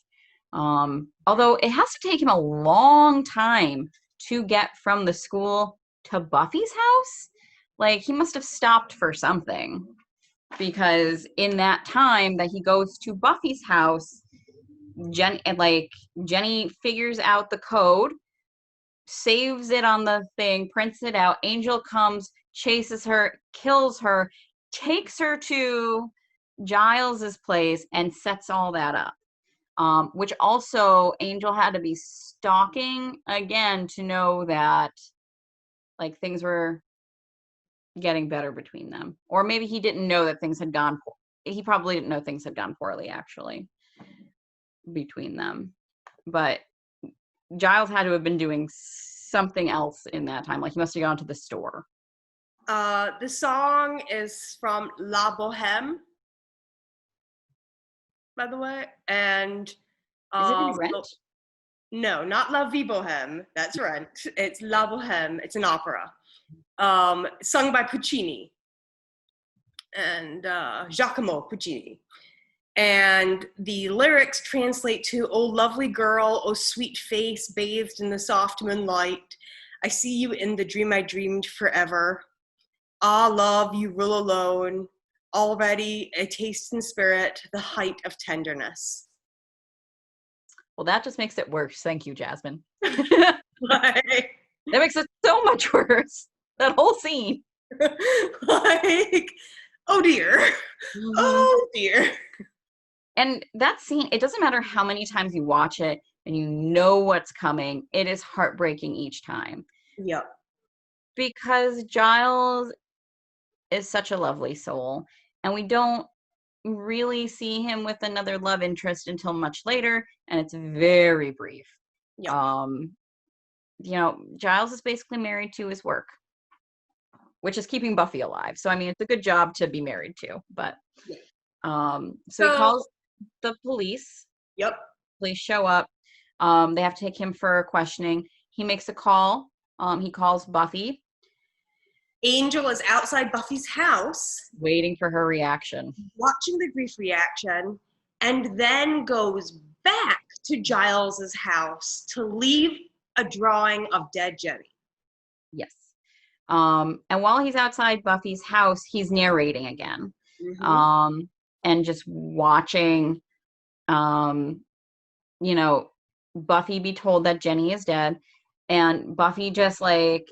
Although it has to take him a long time to get from the school to Buffy's house. Like, he must have stopped for something, because in that time that he goes to Buffy's house, Jenny figures out the code, saves it on the thing, prints it out. Angel comes, chases her, kills her, takes her to Giles's place, and sets all that up. Which also Angel had to be stalking again to know that, like, things were getting better between them. Or maybe he didn't know that things had gone, he probably didn't know things had gone poorly, actually, between them. But Giles had to have been doing something else in that time. Like, he must have gone to the store. The song is from La Boheme, by the way. And Is it in Rent? no, not La Vie Boheme. That's Rent. It's La Boheme. It's an opera. Sung by Puccini and Giacomo Puccini. And the lyrics translate to, "Oh, lovely girl, oh, sweet face, bathed in the soft moonlight. I see you in the dream I dreamed forever. Ah, love, you rule alone. Already a taste in spirit, the height of tenderness." Well, that just makes it worse. Thank you, Jasmine. Like, That makes it so much worse. That whole scene. like, oh dear. Mm-hmm. Oh dear. And that scene, it doesn't matter how many times you watch it and you know what's coming, it is heartbreaking each time. Yep. Because Giles is such a lovely soul, and we don't really see him with another love interest until much later, and it's very brief. Yep. Giles is basically married to his work, which is keeping Buffy alive. So, I mean, it's a good job to be married to, but so he calls the police. Yep. Police show up. They have to take him for questioning. He makes a call. He calls Buffy. Angel is outside Buffy's house, waiting for her reaction, watching the grief reaction, and then goes back to Giles's house to leave a drawing of dead Jenny. Yes. And while he's outside Buffy's house, he's narrating again. Mm-hmm. And just watching, Buffy be told that Jenny is dead. And Buffy just, like,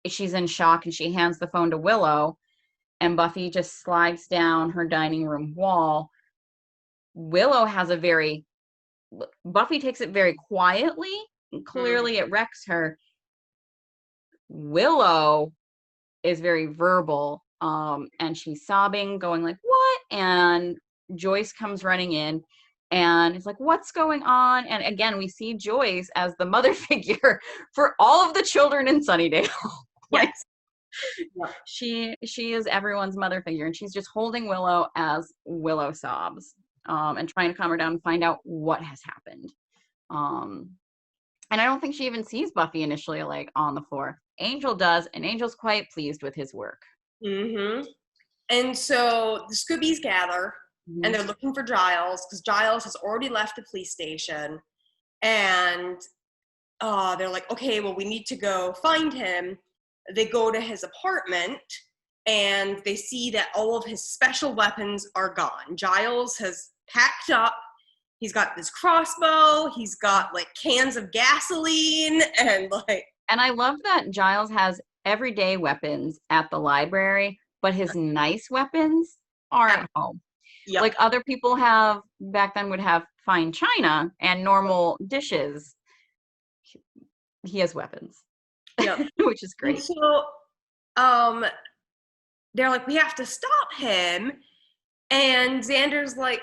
she's in shock, and she hands the phone to Willow, and Buffy just slides down her dining room wall. Willow Buffy takes it very quietly, and clearly it wrecks her. Willow is very verbal, and she's sobbing, going like, "What?" And Joyce comes running in and is like, "What's going on?" And again, we see Joyce as the mother figure for all of the children in Sunnydale. Yes. She is everyone's mother figure, and she's just holding Willow as Willow sobs, and trying to calm her down and find out what has happened. And I don't think she even sees Buffy initially, like, on the floor. Angel does, and Angel's quite pleased with his work. Mm-hmm. And so the Scoobies gather, and they're looking for Giles, because Giles has already left the police station. And they're like, okay, well, we need to go find him. They go to his apartment, and they see that all of his special weapons are gone. Giles has packed up. He's got this crossbow. He's got, like, cans of gasoline, and, like... And I love that Giles has everyday weapons at the library, but his nice weapons are at home. Yep. Like, other people back then would have fine china and normal dishes. He has weapons. Yep. which is And great. so they're like, we have to stop him. And Xander's like,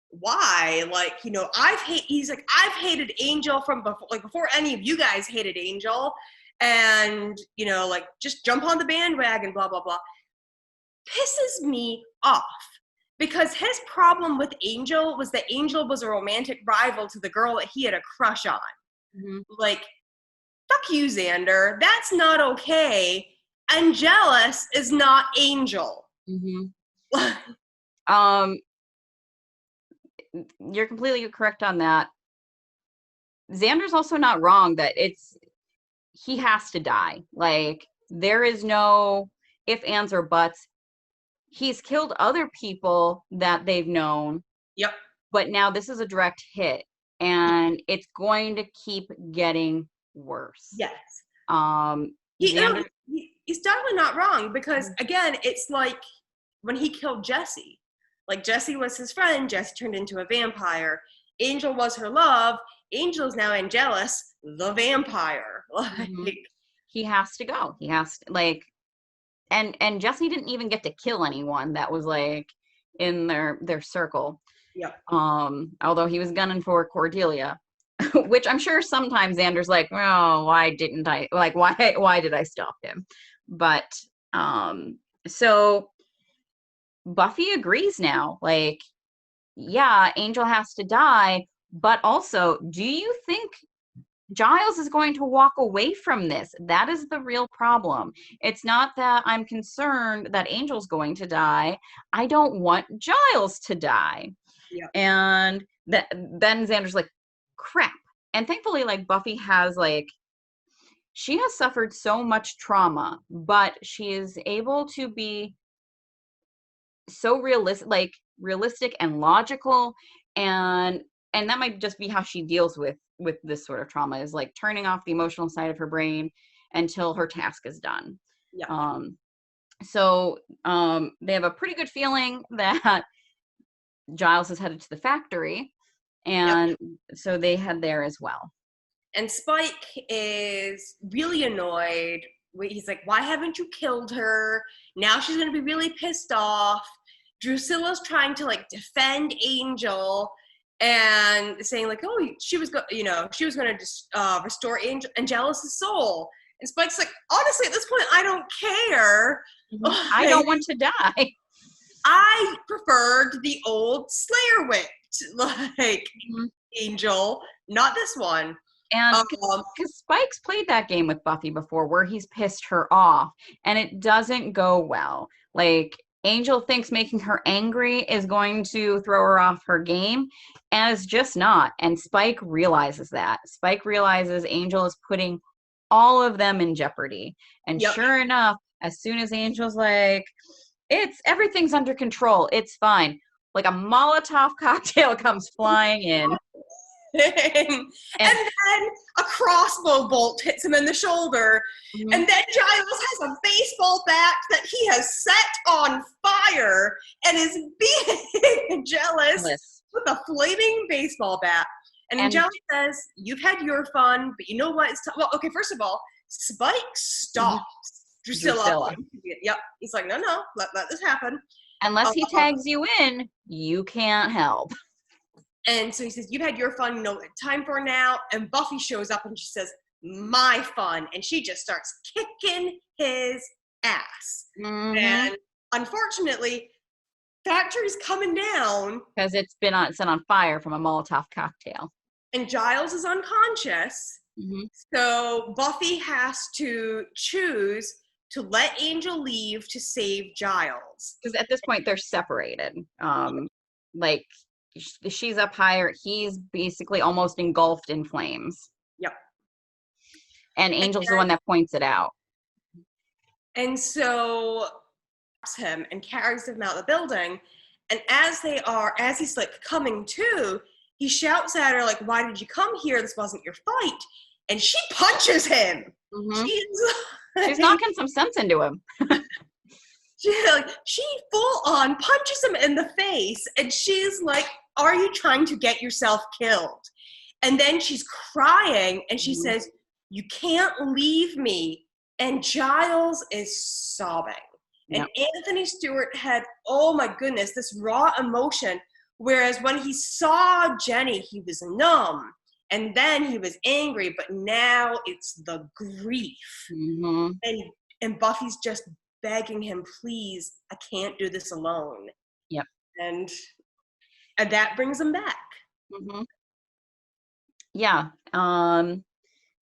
why? Like, he's like, I've hated Angel from before, like before any of you guys hated Angel. And, like, just jump on the bandwagon, blah, blah, blah. Pisses me off. Because his problem with Angel was that Angel was a romantic rival to the girl that he had a crush on. Mm-hmm. Like, fuck you, Xander. That's not okay. And jealous is not Angel. Mm-hmm. You're completely correct on that. Xander's also not wrong that he has to die. Like, there is no if, ands, or buts. He's killed other people that they've known. Yep. But now this is a direct hit, and it's going to keep getting worse. Yes. He's definitely not wrong, because again, it's like when he killed Jesse. Like, Jesse was his friend. Jesse turned into a vampire. Angel was her love. Angel is now Angelus, the vampire. Like, he has to go. He has to, like, and Jesse didn't even get to kill anyone that was like in their circle. Yep. Although he was gunning for Cordelia, which I'm sure sometimes Xander's like, oh, why didn't I, like, why did I stop him? But so Buffy agrees now, like, yeah, Angel has to die, but also, do you think Giles is going to walk away from this? That is the real problem. It's not that I'm concerned that Angel's going to die. I don't want Giles to die. Yeah. And then Xander's like, crap. And thankfully, like, Buffy has, like, she has suffered so much trauma, but she is able to be so realistic and logical, and that might just be how she deals with this sort of trauma, is like turning off the emotional side of her brain until her task is done. Yeah. So they have a pretty good feeling that Giles is headed to the factory, and so they head there as well. And Spike is really annoyed. He's like, why haven't you killed her? Now she's going to be really pissed off. Drusilla's trying to, like, defend Angel and saying, like, oh, she was going to restore Angelus' soul. And Spike's like, honestly, at this point, I don't care. I don't want to die. I preferred the old Slayer whipped, like, Angel, not this one. And because Spike's played that game with Buffy before where he's pissed her off, and it doesn't go well. Like, Angel thinks making her angry is going to throw her off her game, and it's just not. And Spike realizes that. Spike realizes Angel is putting all of them in jeopardy. And sure enough, as soon as Angel's like, everything's under control, it's fine, like a Molotov cocktail comes flying in. and then a crossbow bolt hits him in the shoulder, and then Giles has a baseball bat that he has set on fire and is being jealous with a flaming baseball bat. And Giles says, you've had your fun, but you know what? Well, okay, first of all, Spike stops Drusilla. Yep. He's like, no, let this happen. Unless he tags you in, you can't help. And so he says, you've had your fun, time for now. And Buffy shows up and she says, my fun. And she just starts kicking his ass. And unfortunately, factory's coming down. Because it's been set on fire from a Molotov cocktail. And Giles is unconscious. So Buffy has to choose to let Angel leave to save Giles. Because at this point, they're separated. Like, she's up higher. He's basically almost engulfed in flames. Yep. And Angel's the one that points it out. And so him and carries him out of the building. And as he's like coming to, he shouts at her, like, why did you come here? This wasn't your fight. And she punches him. She's knocking some sense into him. She full on punches him in the face, and she's like, are you trying to get yourself killed? And then she's crying, and she says, You can't leave me. And Giles is sobbing. Yep. And Anthony Stewart had, oh my goodness, this raw emotion. Whereas when he saw Jenny, he was numb. And then he was angry, but now it's the grief. Mm-hmm. And Buffy's just begging him, please, I can't do this alone. Yep. And that brings him back. Mm-hmm. Yeah.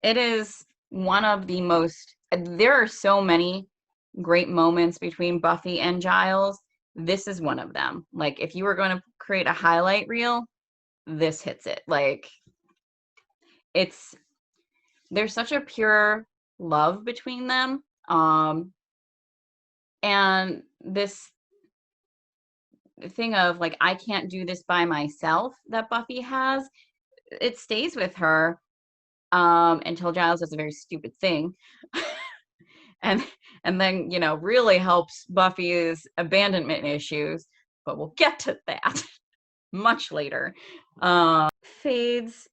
It is one of the most, there are so many great moments between Buffy and Giles. This is one of them. Like, if you were going to create a highlight reel, this hits it. Like, there's such a pure love between them. And this thing of like, I can't do this by myself that Buffy has, it stays with her until Giles does a very stupid thing. and then, you know, really helps Buffy's abandonment issues, but we'll get to that much later. Fades.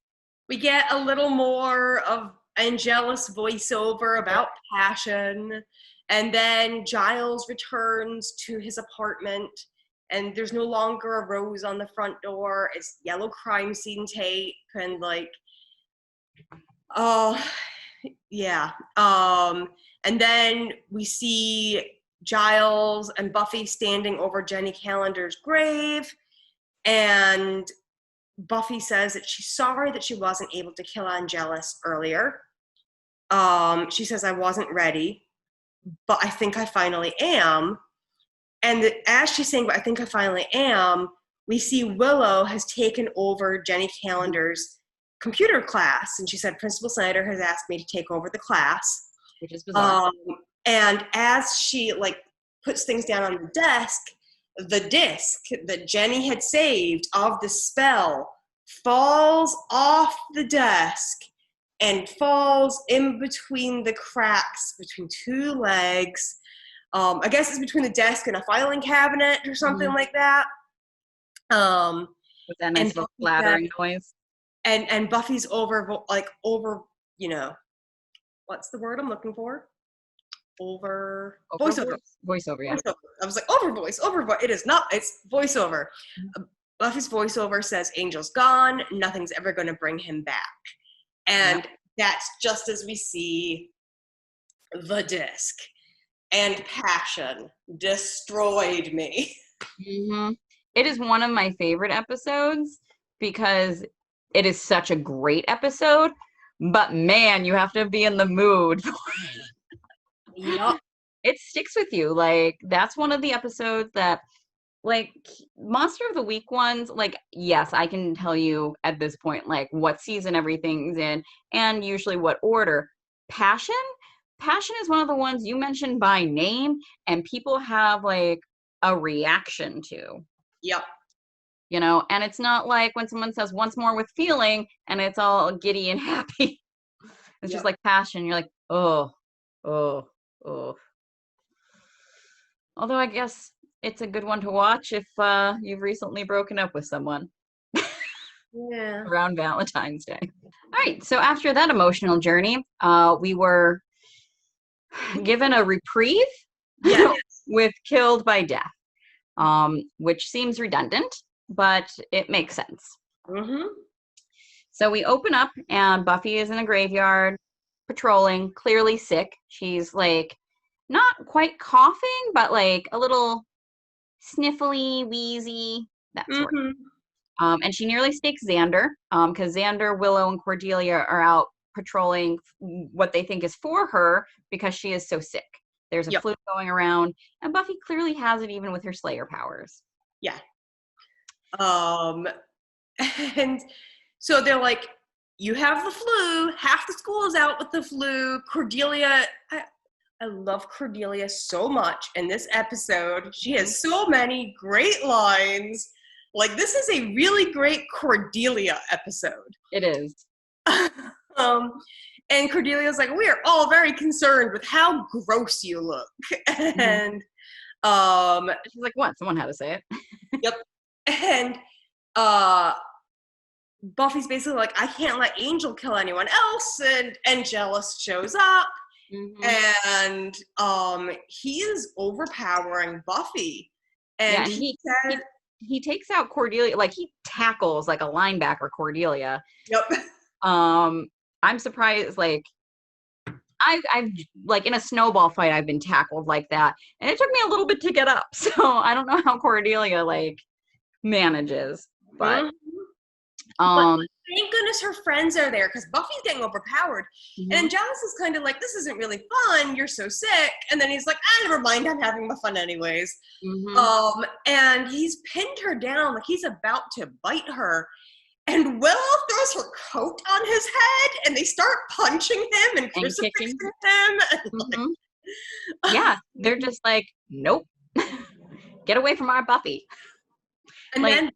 We get a little more of Angelus voiceover about passion, and then Giles returns to his apartment, and there's no longer a rose on the front door. It's yellow crime scene tape, and like, oh yeah. And then we see Giles and Buffy standing over Jenny Calendar's grave, and Buffy says that she's sorry that she wasn't able to kill Angelus earlier. She says, I wasn't ready, but I think I finally am. And as she's saying, but I think I finally am, we see Willow has taken over Jenny Calendar's computer class. And she said, Principal Snyder has asked me to take over the class. Which is bizarre. And as she like puts things down on the desk, the disc that Jenny had saved of the spell falls off the desk and falls in between the cracks between two legs. I guess it's between the desk and a filing cabinet or something like that. With that nice little flattering noise. And Buffy's over, you know, what's the word I'm looking for? Voiceover, yeah. Voiceover. I was like, voice. It is not, it's voiceover. Buffy's voiceover says, Angel's gone, nothing's ever going to bring him back. And that's just as we see the disc. And passion destroyed me. Mm-hmm. It is one of my favorite episodes because it is such a great episode, but man, you have to be in the mood for it. Yep. It sticks with you. Like, that's one of the episodes that, like, Monster of the Week ones, like, yes, I can tell you at this point, like, what season everything's in and usually what order. Passion is one of the ones you mentioned by name and people have, like, a reaction to. Yep. You know, and it's not like when someone says once more with feeling and it's all giddy and happy. It's just like passion. You're like, oh. Although I guess it's a good one to watch if you've recently broken up with someone. Yeah. Around Valentine's Day. All right, so after that emotional journey, we were given a reprieve with Killed by Death, which seems redundant, but it makes sense. Mm-hmm. So we open up and Buffy is in a graveyard patrolling, clearly sick. She's like not quite coughing, but like a little sniffly, wheezy, that sort. And she nearly stakes Xander because Xander, Willow, and Cordelia are out patrolling what they think is for her because she is so sick. There's a flu going around, and Buffy clearly has it even with her Slayer powers. Yeah. And so they're like, you have the flu. Half the school is out with the flu. Cordelia, I love Cordelia so much in this episode. She has so many great lines. Like, this is a really great Cordelia episode. It is. And Cordelia's like, we are all very concerned with how gross you look. And she's like, what? Someone had to say it. Yep. And Buffy's basically like, I can't let Angel kill anyone else, and Jealous shows up, and he is overpowering Buffy, Yeah, and and he he said, he takes out Cordelia, like he tackles like a linebacker Cordelia. "Yep." I'm surprised, like I've like in a snowball fight I've been tackled like that, and it took me a little bit to get up. So I don't know how Cordelia like manages, but Mhm. But um thank goodness her friends are there because Buffy's getting overpowered. mhm, And Giles is kind of like, this isn't really fun. You're so sick. And then he's like, never mind. I'm having my fun anyways. mhm. And he's pinned her down like he's about to bite her. And Willow throws her coat on his head and they start punching him and And crucifixing kicking. him. And Mhm. Yeah, they're just like, nope. Get away from our Buffy. and Like, then,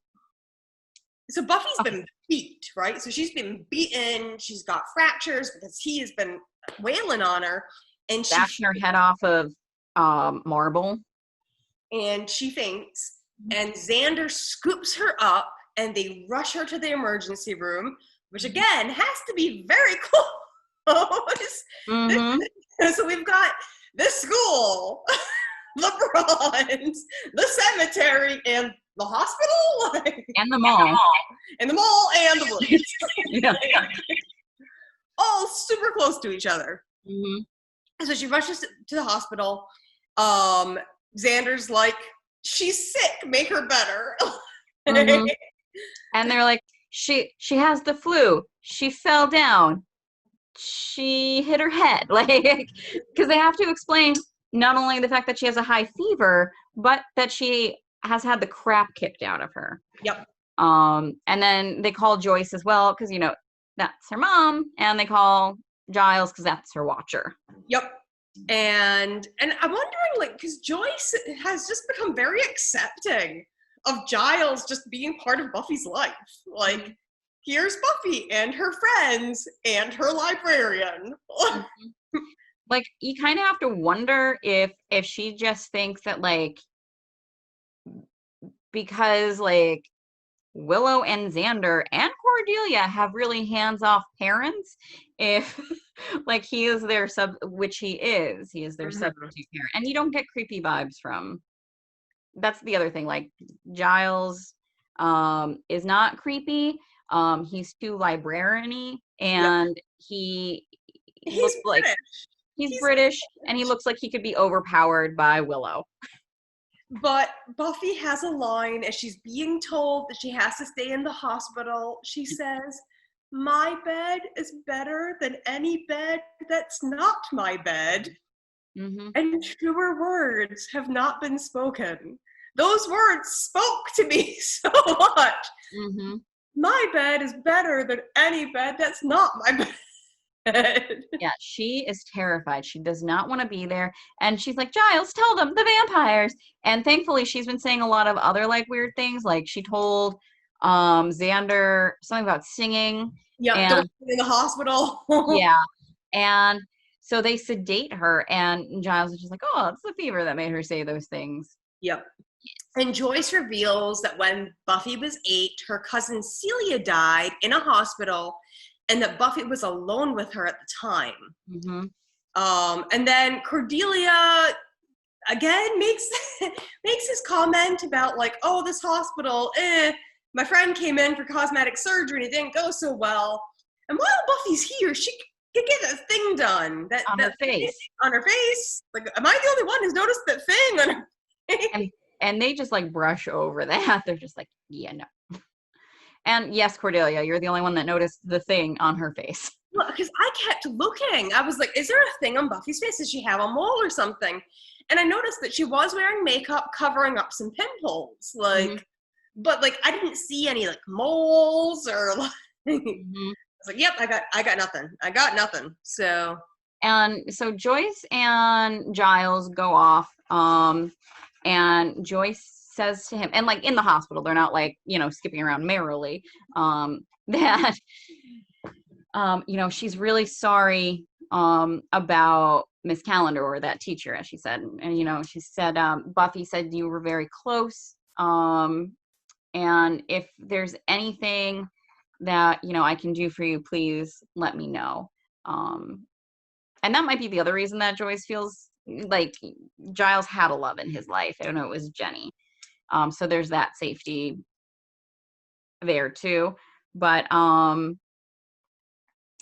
so Buffy's oh, been beat, right? So she's been beaten. She's got fractures because he has been wailing on her. And bashing her head off of marble. she faints, and Xander scoops her up and they rush her to the emergency room, which again has to be very close. Mm-hmm. So we've got the school, the bronze, the cemetery, and the hospital, And the mall. and the mall, and the woods. Yeah. All super close to each other. Mm-hmm. So she rushes to the hospital. Xander's like, she's sick, make her better. Mm-hmm. And they're like, she has the flu. She fell down. She hit her head. Like, because they have to explain not only the fact that she has a high fever, but that she has had the crap kicked out of her. Yep. And then they call Joyce as well, because, you know, that's her mom. And they call Giles because that's her watcher. Yep. And I'm wondering, like, because Joyce has just become very accepting of Giles just being part of Buffy's life. Like, here's Buffy and her friends and her librarian. Like, you kind of have to wonder if she just thinks that, like, because, like, Willow and Xander and Cordelia have really hands-off parents, if like he is their which he is their substitute parent, and you don't get creepy vibes from. That's the other thing. Like, Giles is not creepy. He's too librarian-y, and Yep. he He's looks like British. he's British, and he looks like he could be overpowered by Willow. But Buffy has a line as she's being told that she has to stay in the hospital. She says, "My bed is better than any bed that's not my bed." Mm-hmm. And truer words have not been spoken. Those words spoke to me so much. Mm-hmm. My bed is better than any bed that's not my bed. Yeah, she is terrified. She does not want to be there. And she's like, Giles, tell them, the vampires. And thankfully, she's been saying a lot of other, like, weird things. Like, she told Xander something about singing. Yep, don't be in the hospital. Yeah. And so they sedate her. And Giles is just like, oh, it's the fever that made her say those things. Yep. And Joyce reveals that when Buffy was 8, her cousin Celia died in a hospital, and that Buffy was alone with her at the time. Mm-hmm. And then Cordelia again makes his comment about, like, oh, this hospital, my friend came in for cosmetic surgery and it didn't go so well. And while Buffy's here, she could get that thing done. On her face. On her face. Like, am I the only one who's noticed that thing on her face? And they just, like, brush over that. They're just like, yeah, no. And yes, Cordelia, you're the only one that noticed the thing on her face. Well, because I kept looking. I was like, is there a thing on Buffy's face? Does she have a mole or something? And I noticed that she was wearing makeup covering up some pimples. Like, but, like, I didn't see any, like, moles or, like, I was like, yep, I got nothing. I got nothing. So. And so Joyce and Giles go off, and Joyce says to him, and, like, in the hospital, they're not, like, you know, skipping around merrily, that, you know, she's really sorry about Miss Calendar, or that teacher, as she said. And, you know, she said, Buffy said you were very close, and if there's anything that, you know, I can do for you, please let me know. And that might be the other reason that Joyce feels like Giles had a love in his life. I don't know, it was Jenny. So there's that safety there too. But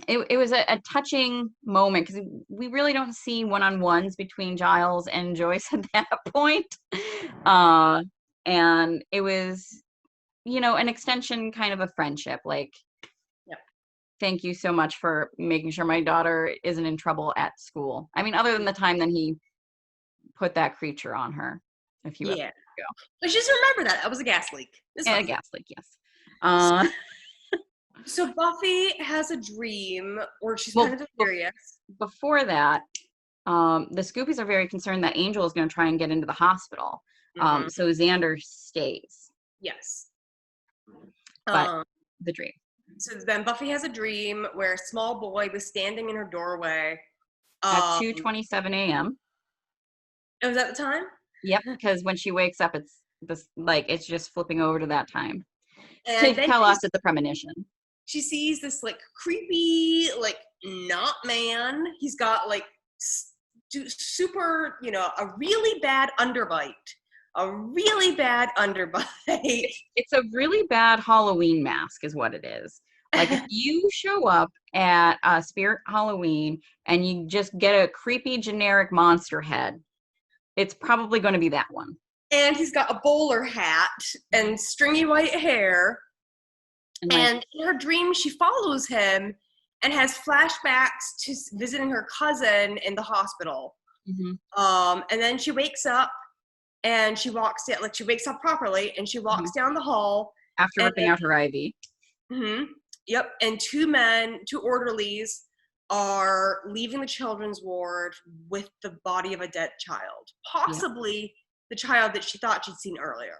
it was a touching moment because we really don't see one-on-ones between Giles and Joyce at that point. And it was, you know, an extension kind of a friendship. Like, Yep. thank you so much for making sure my daughter isn't in trouble at school. I mean, other than the time then he put that creature on her a few episodes ago. But just remember that was a gas leak. And a gas leak, yes. So Buffy has a dream where she's Well, kind of delirious. Before that, the Scoopies are very concerned that Angel is going to try and get into the hospital. So Xander stays. Yes. But the dream. So then Buffy has a dream where a small boy was standing in her doorway. At 2:27 a.m. Was that the time? Yep, because when she wakes up, it's this like it's just flipping over to that time. And to tell us it's a premonition. She sees this like creepy, like not man. He's got like super, you know, a really bad underbite. A really bad underbite. It's a really bad Halloween mask is what it is. Like if you show up at Spirit Halloween and you just get a creepy generic monster head, it's probably going to be that one. And he's got a bowler hat and stringy white hair. And in her dream, she follows him and has flashbacks to visiting her cousin in the hospital. And then she wakes up and she walks down, like she wakes up properly and she walks down the hall. After ripping out her IV. Yep. And two orderlies are leaving the children's ward with the body of a dead child. Possibly the child that she thought she'd seen earlier.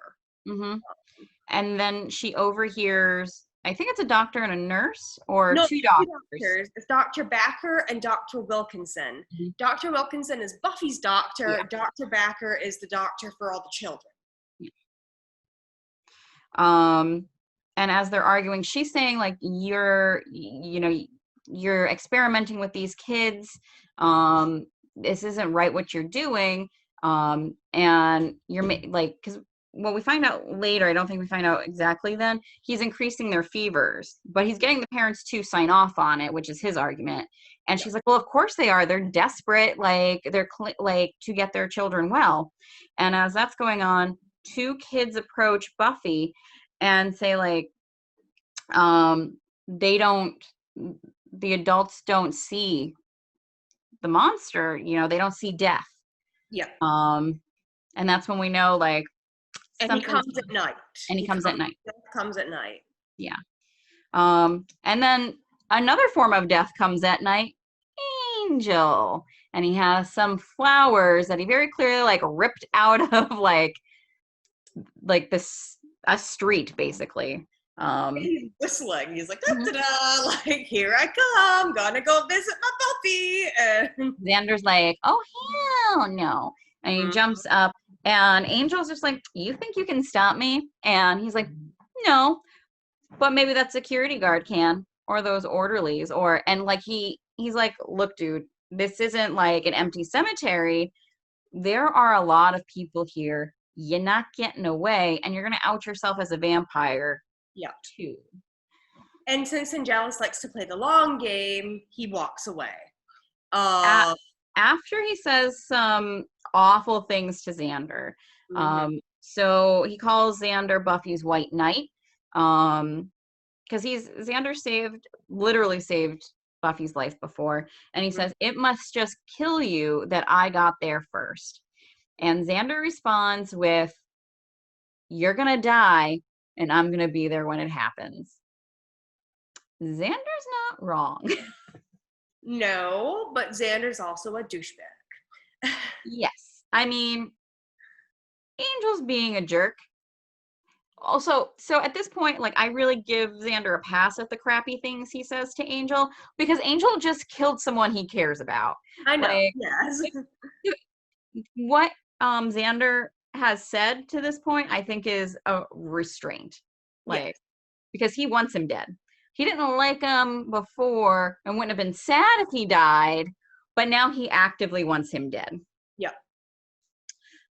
And then she overhears, I think it's a doctor and a nurse, or no, two doctors. It's Dr. Backer and Dr. Wilkinson. Dr. Wilkinson is Buffy's doctor. Yeah. Dr. Backer is the doctor for all the children. And as they're arguing, she's saying like, you're experimenting with these kids. This isn't right what you're doing. And you're like, because what we find out later, I don't think we find out exactly then, he's increasing their fevers, but he's getting the parents to sign off on it, which is his argument. And she's like, well, of course they are. They're desperate, like they're like to get their children well. And as that's going on, two kids approach Buffy and say like, the adults don't see the monster, you know, they don't see death. And that's when we know like, and he comes at night. And he comes at night. Comes at night. Yeah. And then another form of death comes at night, Angel. And he has some flowers that he very clearly like ripped out of like this a street basically. He's whistling. He's like, da-da-da, like, here I come, gonna go visit my Buffy. And Xander's like, oh hell no. And he jumps up. And Angel's just like, you think you can stop me? And he's like, no, but maybe that security guard can, or those orderlies, and like he's like, look, dude, this isn't like an empty cemetery. There are a lot of people here. You're not getting away, and you're gonna out yourself as a vampire. Too. And since Angelus likes to play the long game, he walks away. After he says some awful things to Xander. So he calls Xander Buffy's white knight. Because Xander literally saved Buffy's life before. And he says, it must just kill you that I got there first. And Xander responds with, you're going to die, and I'm going to be there when it happens. Xander's not wrong. No, but Xander's also a douchebag. Yes. I mean, Angel's being a jerk. Also, so at this point, like, I really give Xander a pass at the crappy things he says to Angel, because Angel just killed someone he cares about. I know, like, yes. What Xander has said to this point, I think, is a restraint. Like, because he wants him dead. he didn't like him before and wouldn't have been sad if he died, but now he actively wants him dead. Yep.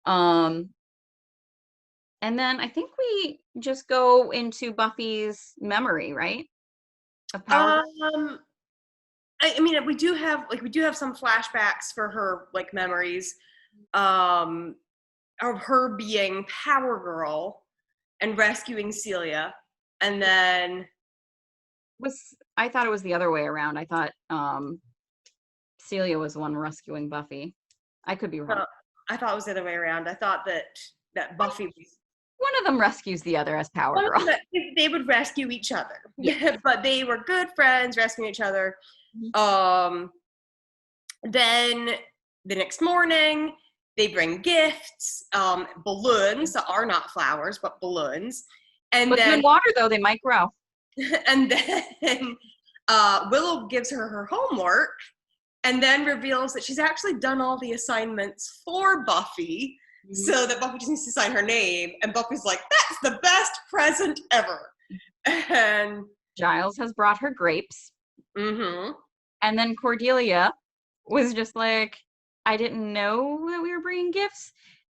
And then I think we just go into Buffy's memory, right? Of Power Girl. I mean, we do have some flashbacks for her like memories of her being Power Girl and rescuing Celia, and then I thought it was the other way around. I thought Celia was the one rescuing Buffy. I could be wrong. I thought it was the other way around. I thought that Buffy was one of them rescues the other as Power Girl. They would rescue each other. Yeah. But they were good friends, rescuing each other. Then the next morning, they bring gifts, balloons that are not flowers, but balloons. And but then in water, though, they might grow. And then Willow gives her her homework and then reveals that she's actually done all the assignments for Buffy, so that Buffy just needs to sign her name. And Buffy's like, that's the best present ever. And Giles has brought her grapes. Mm-hmm. And then Cordelia was just like, I didn't know that we were bringing gifts.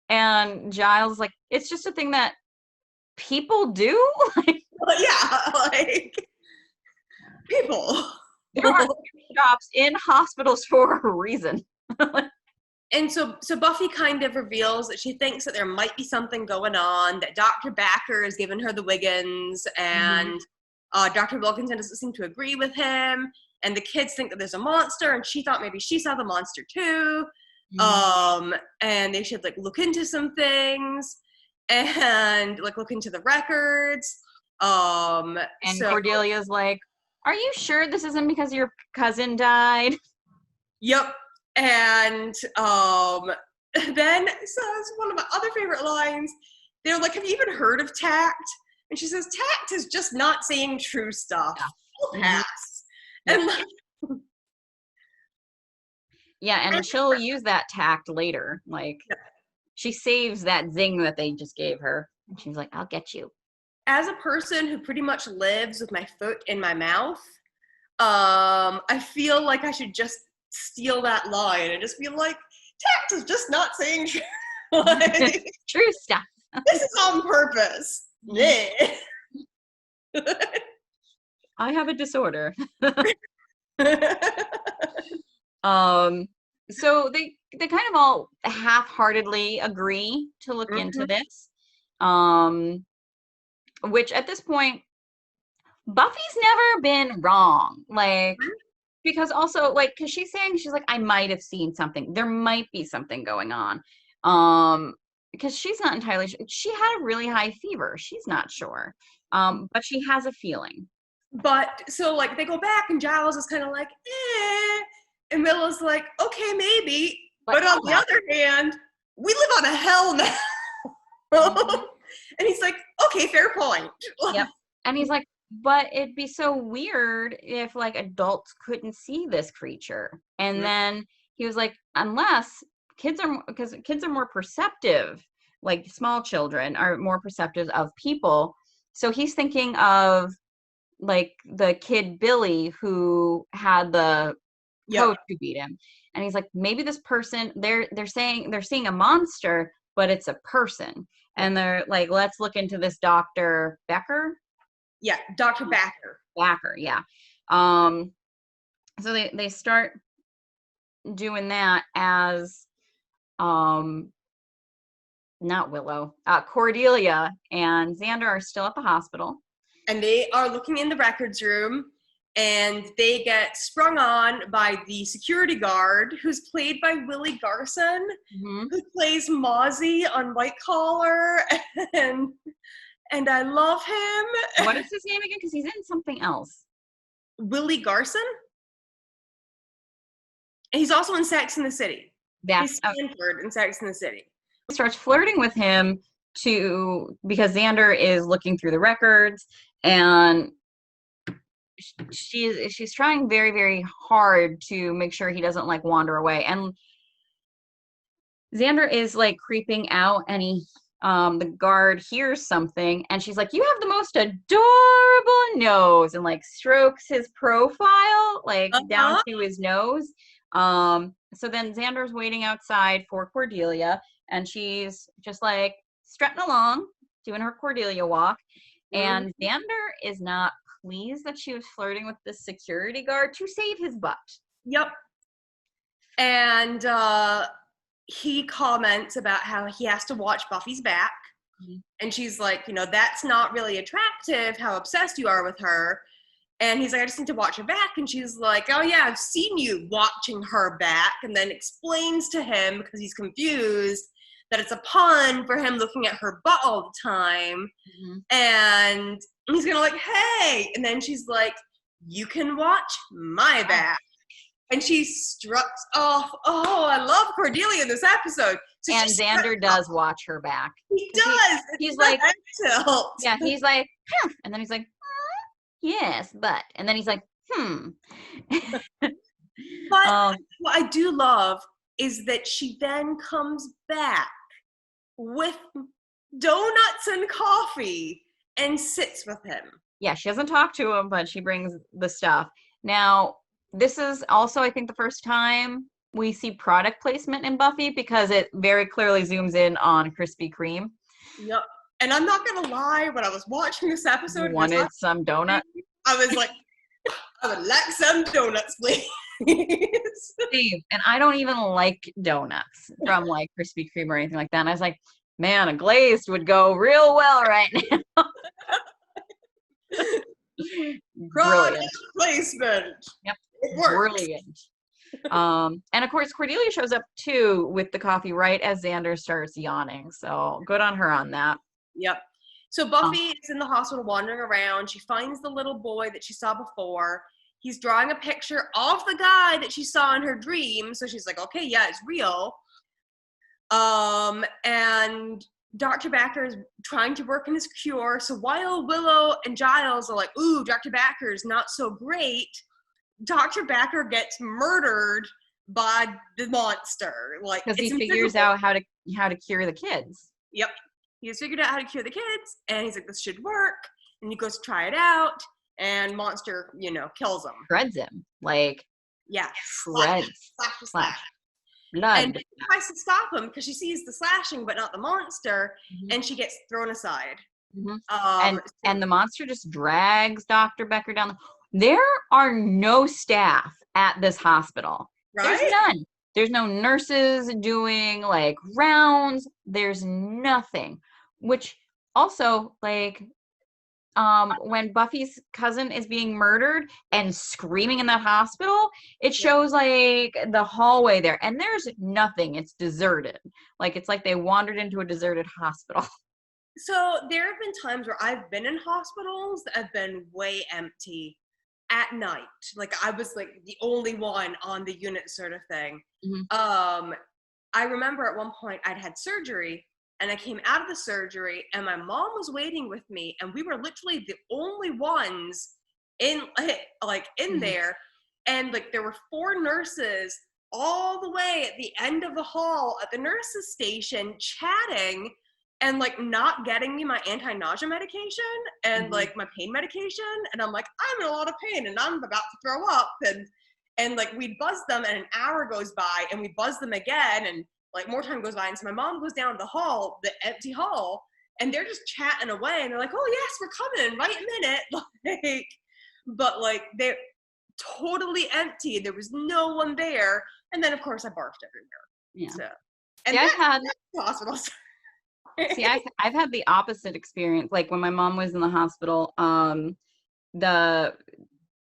And Giles like, it's just a thing that people do. Yeah, like people. There are shops in hospitals for a reason. And so Buffy kind of reveals that she thinks that there might be something going on, that Dr. Backer has given her the Wiggins, and Dr. Wilkinson doesn't seem to agree with him, and the kids think that there's a monster, and she thought maybe she saw the monster too, and they should like look into some things, and like look into the records. And Cordelia's like, are you sure this isn't because your cousin died? Yep. And then says one of my other favorite lines. They're like, have you even heard of tact? And she says, tact is just not saying true stuff. We'll pass. And and she'll use that tact later. Like, she saves that zing that they just gave her. And she's like, I'll get you. As a person who pretty much lives with my foot in my mouth, I feel like I should just steal that line and just be like, tact is just not saying true. Like, true stuff. This is on purpose. Yeah. I have a disorder. So they kind of all half-heartedly agree to look into this. Which at this point, Buffy's never been wrong. Like, because also, like, because she's saying, she's like, I might have seen something. There might be something going on. Because she's not entirely sure. She had a really high fever. She's not sure. But she has a feeling. But, so, like, they go back, and Giles is kind of like, eh. And Willow's like, okay, maybe. But on the other hand, we live on a hell now. And he's like, okay, fair point. Yep. And he's like, but it'd be so weird if like adults couldn't see this creature. And then he was like, unless because kids are more perceptive, like small children are more perceptive of people. So he's thinking of like the kid Billy who had the coach who beat him. And he's like, maybe this person, they're saying they're seeing a monster, but it's a person. And they're like, let's look into this Dr. Becker. Yeah, Dr. Backer. Backer, yeah. So they start doing that as not Willow. Cordelia and Xander are still at the hospital. And they are looking in the records room, and they get sprung on by the security guard, who's played by Willie Garson, who plays Mozzie on White Collar, and I love him. What is his name again? Because he's in something else. Willie Garson? And he's also in Sex and the City. He's Stanford in Sex and the City. Starts flirting with him because Xander is looking through the records, and she's trying very, very hard to make sure he doesn't like wander away. And Xander is like creeping out, and the guard hears something and she's like, you have the most adorable nose, and like strokes his profile like down Uh-huh. to his nose. So then Xander's waiting outside for Cordelia, and she's just like strutting along, doing her Cordelia walk. Mhm. And Xander is not pleased that she was flirting with the security guard to save his butt. Yep. And he comments about how he has to watch Buffy's back. Mhm. And she's like, that's not really attractive, how obsessed you are with her. And he's like, I just need to watch her back. And she's like, oh yeah, I've seen you watching her back. And then explains to him, because he's confused, that it's a pun for him looking at her butt all the time. Mhm. And he's gonna like, hey. And then she's like, you can watch my back. And she struts off. Oh, I love Cordelia in this episode. So And Xander does watch her back. He does. He's like, tilt. yeah, he's like, and then he's like, yes, but, and then he's like, But um, what I do love is that she then comes back with donuts and coffee and sits with him. yeah, she doesn't talk to him, but she brings the stuff. Now, this is also, I think, the first time we see product placement in Buffy, because it very clearly zooms in on Krispy Kreme. Yep. And I'm not gonna lie, when I was watching this episode, You wanted some donut? I was like, I would like some donuts, please. Steve, and I don't even like donuts from like Krispy Kreme or anything like that. And I was like, man, a glazed would go real well right now. Product Brilliant. placement. Yep. It works. Brilliant. And of course Cordelia shows up too with the coffee right as Xander starts yawning. So good on her on that. Yep. So Buffy is in the hospital wandering around. She finds the little boy that she saw before. He's drawing a picture of the guy that she saw in her dream. So she's like, okay, yeah, it's real. And Dr. Backer is trying to work on his cure. So while Willow and Giles are like, ooh, Dr. Backer's not so great, Dr. Backer gets murdered by the monster. Like, Because he it's figures invisible. out how to cure the kids. Yep. He has figured out how to cure the kids, and he's like, this should work. And he goes to try it out, and monster, kills him. Shreds him. Like, Yeah. shreds. Slash. Blood. And she tries to stop him because she sees the slashing, but not the monster, Mhm. and she gets thrown aside. Mhm. And the monster just drags Dr. Becker down. There are no staff at this hospital. Right? There's none. There's no nurses doing like rounds. There's nothing. Which also, like, when Buffy's cousin is being murdered and screaming in that hospital, it shows like the hallway there, and there's nothing. It's deserted. Like, it's like they wandered into a deserted hospital. So there have been times where I've been in hospitals that have been way empty at night. Like, I was like the only one on the unit sort of thing. Mhm. I remember at one point I'd had surgery, and I came out of the surgery, and my mom was waiting with me, and we were literally the only ones in Mhm. there. And like, there were 4 nurses all the way at the end of the hall at the nurses station chatting and like not getting me my anti-nausea medication and Mhm. like my pain medication. And I'm like, I'm in a lot of pain and I'm about to throw up. And like, we buzz them, and an hour goes by, and we buzz them again, and like more time goes by. And so my mom goes down the hall, the empty hall, and they're just chatting away, and they're like, oh yes, we're coming right in a minute. Like, but like, they're totally empty. There was no one there. And then of course I barfed everywhere. Yeah. So, and See, that's hospitals. I've had the opposite experience. Like when my mom was in the hospital,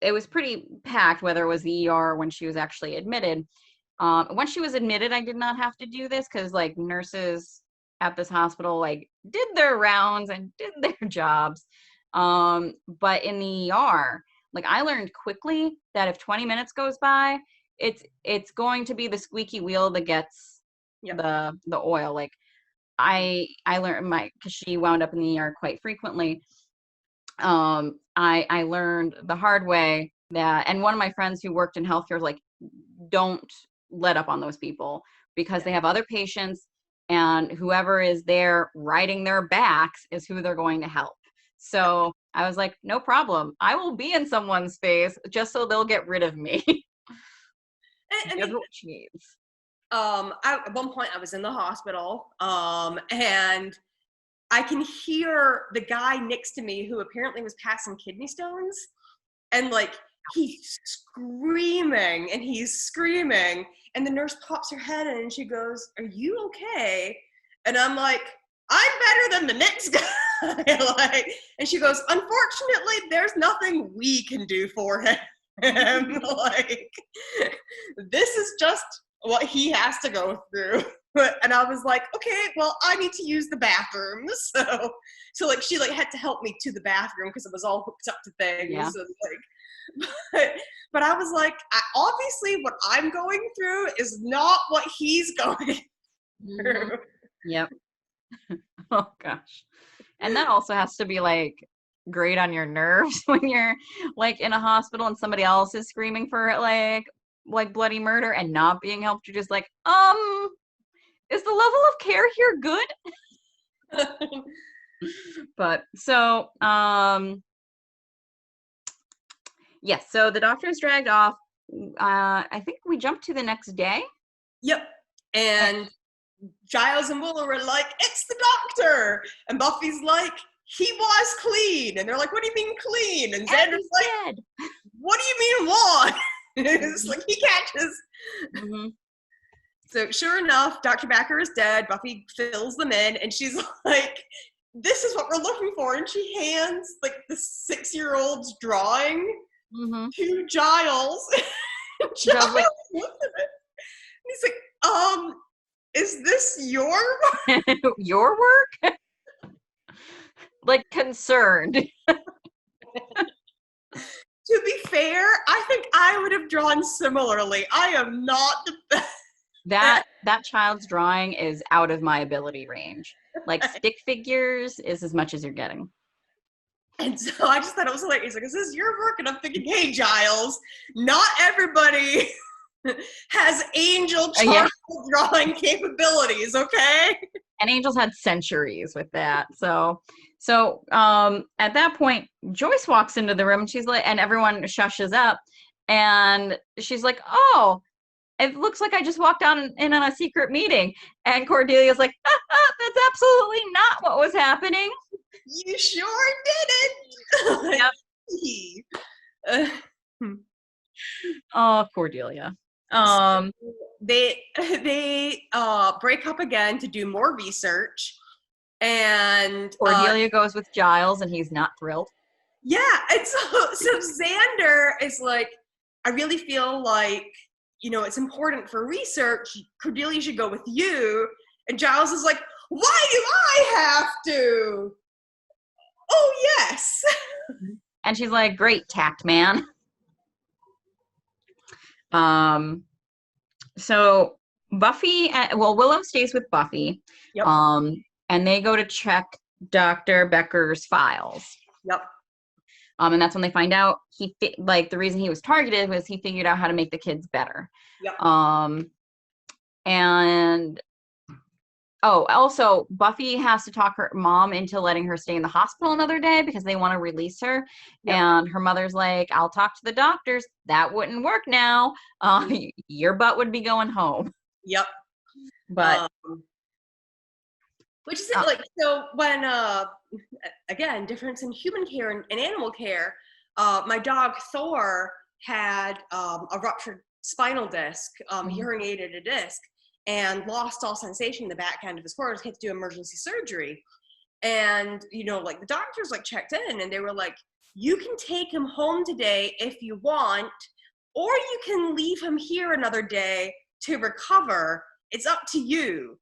it was pretty packed, whether it was the ER or when she was actually admitted. When she was admitted, I did not have to do this because like nurses at this hospital like did their rounds and did their jobs. But in the ER, like I learned quickly that if 20 minutes goes by, it's going to be the squeaky wheel that gets the oil. Like I learned because she wound up in the ER quite frequently. I learned the hard way that, and one of my friends who worked in healthcare was like, don't let up on those people because they have other patients and whoever is there riding their backs is who they're going to help. So I was like, no problem. I will be in someone's space just so they'll get rid of me. I That's mean, what she needs. at one point I was in the hospital, and I can hear the guy next to me who apparently was passing kidney stones, and like he's screaming and he's screaming, and the nurse pops her head in and she goes, "Are you okay?" And I'm like, "I'm better than the next guy." Like, and she goes, "Unfortunately, there's nothing we can do for him." Like, this is just what he has to go through. And I was like, okay, well, I need to use the bathroom. So like she like had to help me to the bathroom because it was all hooked up to things. Yeah. And, like, but I was like, obviously what I'm going through is not what he's going through. Yep. Oh gosh. And that also has to be like great on your nerves when you're like in a hospital and somebody else is screaming for like bloody murder and not being helped. You're just like, is the level of care here good? But so yes, so the doctor's dragged off. I think we jumped to the next day. Yep. And Giles and Willow were like, "It's the doctor." And Buffy's like, "He was clean." And they're like, "What do you mean clean?" And Xander's like, dead. "What do you mean what?" It's like he catches. Mm-hmm. So sure enough, Dr. Backer is dead. Buffy fills them in, and she's like, "This is what we're looking for." And she hands like the 6-year-old's drawing to Giles. Giles like, looks at it. And he's like, "Is this your work?" Your work? Like concerned. To be fair, I think I would have drawn similarly. I am not the best. That child's drawing is out of my ability range. Like stick figures is as much as you're getting. And so I just thought it was hilarious. Like, "Is this your work?" And I'm thinking, hey, Giles, not everybody has angel charcoal drawing capabilities, okay? And Angel's had centuries with that. So at that point, Joyce walks into the room and she's like, and everyone shushes up. And she's like, "Oh, it looks like I just walked in on a secret meeting." And Cordelia's like, "That's absolutely not what was happening." You sure didn't. Yep. Oh, Cordelia. So they break up again to do more research, and Cordelia goes with Giles, and he's not thrilled. Yeah, and so Xander is like, "I really feel like, it's important for research. Cordelia should go with you." And Giles is like, "Why do I have to?" "Oh, yes." And she's like, "Great tact, man." So Buffy, Willow stays with Buffy. Yep. And they go to check Dr. Becker's files. Yep. And that's when they find out the reason he was targeted was he figured out how to make the kids better. Yep. And also Buffy has to talk her mom into letting her stay in the hospital another day because they want to release her. Yep. And her mother's like, "I'll talk to the doctors." That wouldn't work now. Your butt would be going home. Yep. But which is like, so when again, difference in human care and animal care. My dog Thor had a ruptured spinal disc. He herniated a disc and lost all sensation in the back end of his quarters. He had to do emergency surgery. And, like the doctors like checked in and they were like, "You can take him home today if you want, or you can leave him here another day to recover. It's up to you."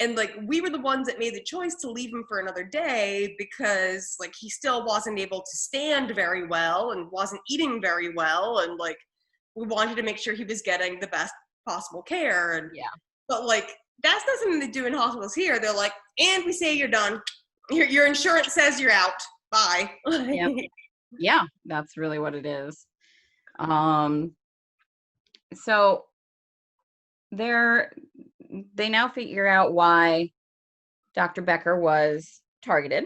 And like, we were the ones that made the choice to leave him for another day because like he still wasn't able to stand very well and wasn't eating very well. And like, we wanted to make sure he was getting the best possible care. And but like, that's not something they do in hospitals here. They're like, "And we say you're done. Your insurance says you're out. Bye." Yeah, that's really what it is. So they now figure out why Dr. Becker was targeted.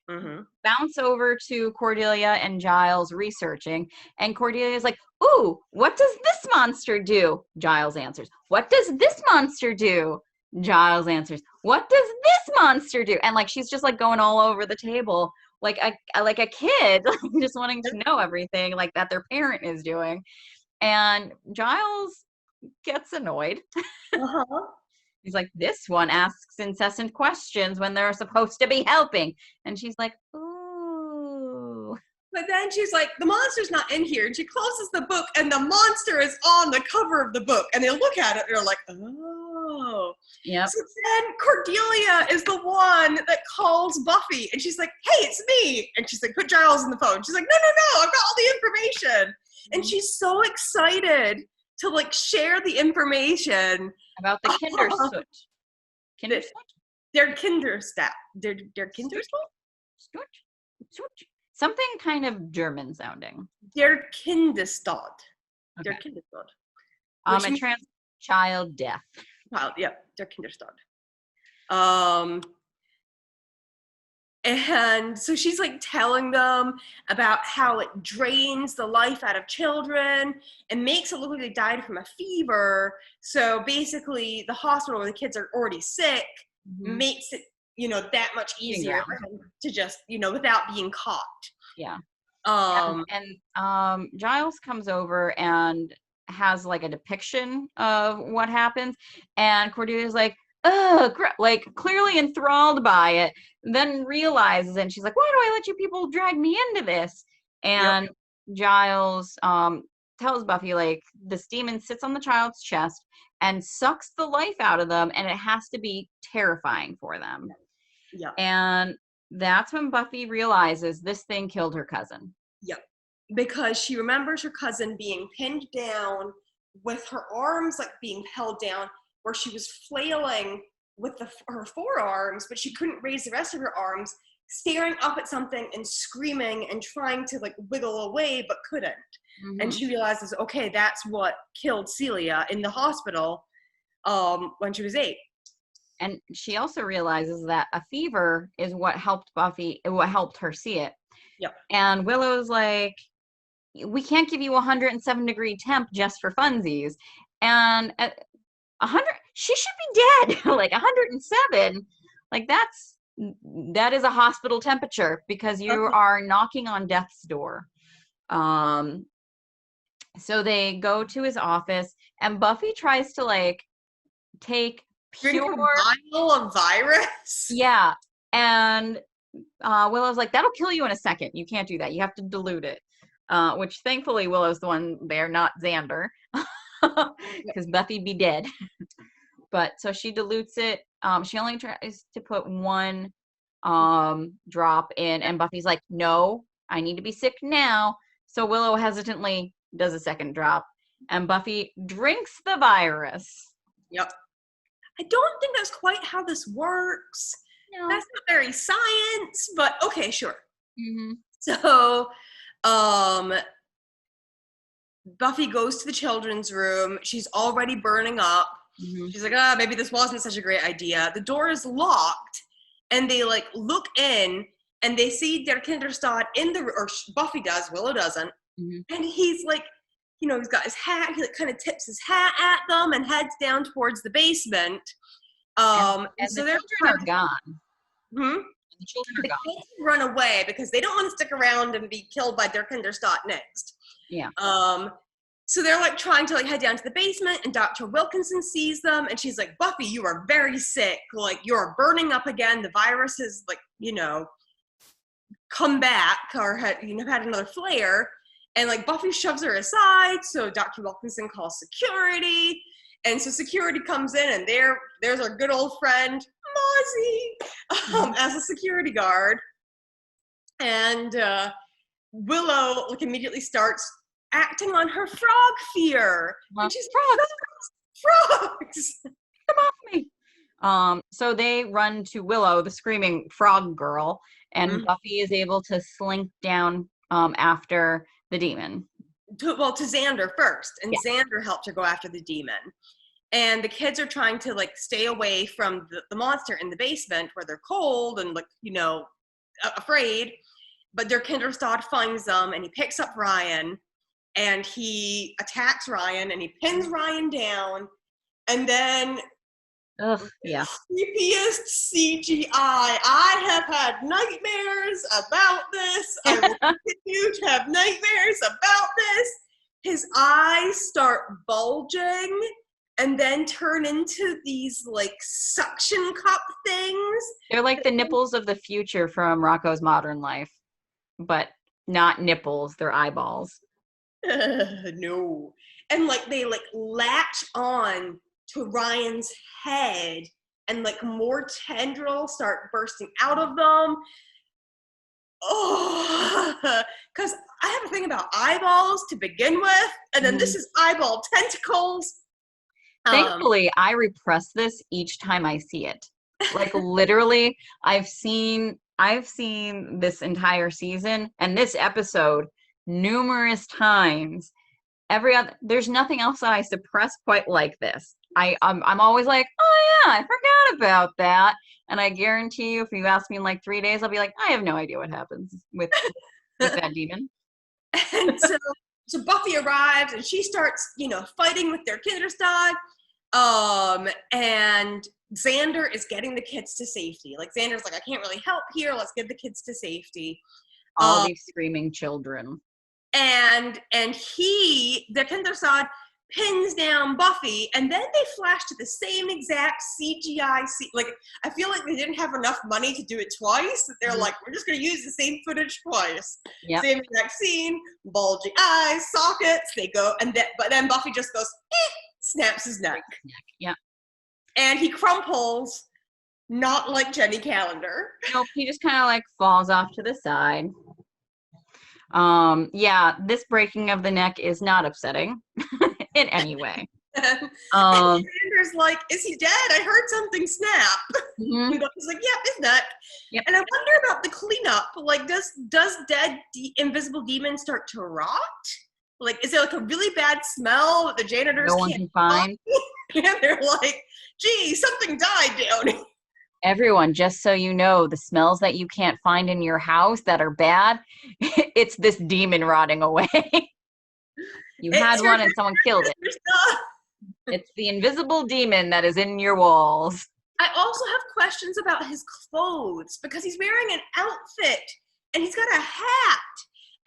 Mm-hmm. Bounce over to Cordelia and Giles researching, and Cordelia's like, ooh, what does this monster do? Giles answers. What does this monster do? Giles answers. What does this monster do? And like she's just like going all over the table like a kid, just wanting to know everything like that their parent is doing. And Giles gets annoyed. Uh-huh. He's like, this one asks incessant questions when they're supposed to be helping. And she's like, ooh. But then she's like, the monster's not in here. And she closes the book, and the monster is on the cover of the book. And they look at it, and they're like, oh. Yep. So then Cordelia is the one that calls Buffy. And she's like, hey, it's me. And she's like, put Giles on the phone. She's like, no, I've got all the information. And she's so excited to like share the information about the Kindersoot. Kindersoot? Their Kinderstat. Their Kindersoot? Something kind of German sounding. Their Kindestod. Okay. Their Kindestod. A trans child death. Wow, yeah, their Kinderstod. And so she's like telling them about how it drains the life out of children and makes it look like they died from a fever. So basically the hospital where the kids are already sick makes it, that much easier for him to just, without being caught. Yeah. Giles comes over and has like a depiction of what happens. And Cordelia's like, like clearly enthralled by it, then realizes, and she's like, why do I let you people drag me into this? And Giles tells Buffy, like, this demon sits on the child's chest and sucks the life out of them, and it has to be terrifying for them. Yeah. And that's when Buffy realizes this thing killed her cousin. Yep. Because she remembers her cousin being pinned down with her arms like being held down, where she was flailing with her forearms, but she couldn't raise the rest of her arms, staring up at something and screaming and trying to like wiggle away, but couldn't. Mm-hmm. And she realizes, okay, that's what killed Celia in the hospital when she was 8. And she also realizes that a fever is what helped her see it. Yep. And Willow's like, we can't give you 107-degree temp just for funsies. And 100, she should be dead. Like 107, like that is a hospital temperature because you are knocking on death's door. So they go to his office, and Buffy tries to like take pure vial of virus. Yeah, and Willow's like, that'll kill you in a second. You can't do that. You have to dilute it. Which thankfully Willow's the one there, not Xander. Because Buffy be dead. But so she dilutes it. She only tries to put 1 drop in, and Buffy's like, no, I need to be sick now. So Willow hesitantly does a second drop, and Buffy drinks the virus. Yep. I don't think that's quite how this works. No. That's not very science, but okay, sure. Mm-hmm. So Buffy goes to the children's room. She's already burning up. Mm-hmm. She's like, maybe this wasn't such a great idea. The door is locked, and they like look in, and they see Der Kinderstad or Buffy does, Willow doesn't. Mm-hmm. And he's like, he's got his hat. He like kind of tips his hat at them and heads down towards the basement. And so the children are gone. Hmm? The children are gone. They run away because they don't want to stick around and be killed by Der Kinderstad next. Yeah. So they're like trying to like head down to the basement, and Dr. Wilkinson sees them, and she's like, Buffy, you are very sick. Like, you're burning up again. The virus has like, come back or had another flare. And like Buffy shoves her aside. So Dr. Wilkinson calls security. And so security comes in, and there's our good old friend, Mozzie, as a security guard. And Willow like immediately starts acting on her frog fear. And she's frogs. Come off me. So they run to Willow, the screaming frog girl, and Buffy is able to slink down after the demon. To Xander first, and Xander helped her go after the demon. and the kids are trying to like stay away from the monster in the basement where they're cold and like, you know, afraid. But their Kinderstad finds them, and he picks up Ryan, and he attacks Ryan, and he pins Ryan down, and then Ugh, yeah. creepiest CGI. I have had nightmares about this. I will continue to have nightmares about this. His eyes start bulging and then turn into these like suction cup things. They're like the nipples of the future from Rocco's Modern Life, but not nipples, they're eyeballs. No. And like they like latch on to Ryan's head, and like more tendrils start bursting out of them. Oh, because I have a thing about eyeballs to begin with, and then this is eyeball tentacles. Thankfully, I repress this each time I see it. Like literally, I've seen this entire season and this episode numerous times. There's nothing else that I suppress quite like this. I'm always like, oh yeah, I forgot about that. And I guarantee you, if you ask me in like 3 days, I'll be like, I have no idea what happens with that demon. And so Buffy arrives, and she starts, you know, fighting with their Kinderstad. And Xander is getting the kids to safety. Like Xander's like, I can't really help here. Let's get the kids to safety. All these screaming children. And the Kinderstad pins down Buffy, and then they flash to the same exact CGI scene. Like, I feel like they didn't have enough money to do it twice. That they're like, we're just going to use the same footage twice. Yep. Same exact scene, bulging eyes, sockets. They go, but then Buffy just goes, snaps his neck. Yeah. And he crumples, not like Jenny Calendar. Nope, he just kind of like falls off to the side. Yeah, this breaking of the neck is not upsetting in any way. And Xander's like, is he dead? I heard something snap. Mm-hmm. And Buffy's like, yeah, his neck. Yep. And I wonder about the cleanup. Like, does dead invisible demons start to rot? Like, is there like a really bad smell that the janitors can't find? And they're like, gee, something died down here. Everyone, just so you know, the smells that you can't find in your house that are bad, it's this demon rotting away. You had one and someone killed it. It's the invisible demon that is in your walls. I also have questions about his clothes, because he's wearing an outfit and he's got a hat.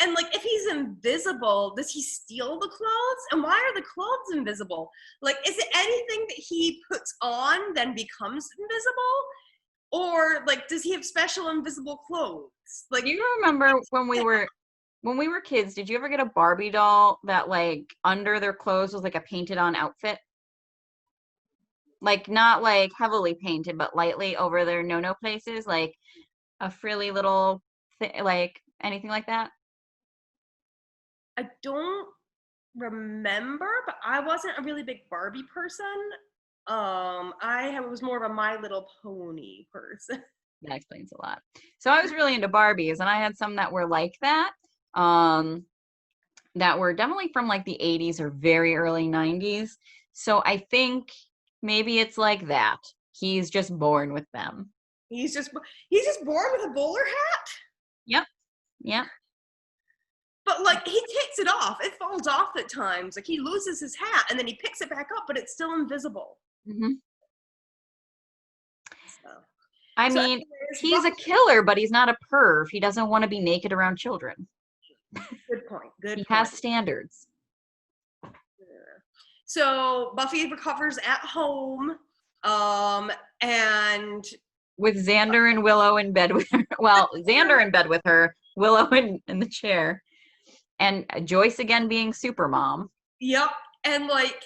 And like, if he's invisible, does he steal the clothes? And why are the clothes invisible? Like, is it anything that he puts on then becomes invisible? Or like, does he have special invisible clothes? Like, do you remember when we were kids, did you ever get a Barbie doll that like under their clothes was like a painted on outfit? Like not like heavily painted, but lightly over their no-no places, like a frilly little like anything like that? I don't remember, but I wasn't a really big Barbie person. I was more of a My Little Pony person. That explains a lot. So I was really into Barbies, and I had some that were like that, that were definitely from like the 80s or very early 90s. So I think maybe it's like that. He's just born with them. He's just born with a bowler hat? Yep. But like, he takes it off. It falls off at times. Like, he loses his hat and then he picks it back up, but it's still invisible. Mm-hmm. I mean, he's a killer, but he's not a perv. He doesn't want to be naked around children. Good point. He has standards. Yeah. So Buffy recovers at home, and with Xander and Willow in bed with her. Well, Xander in bed with her, Willow in the chair, and Joyce again being super mom. Yep. And like,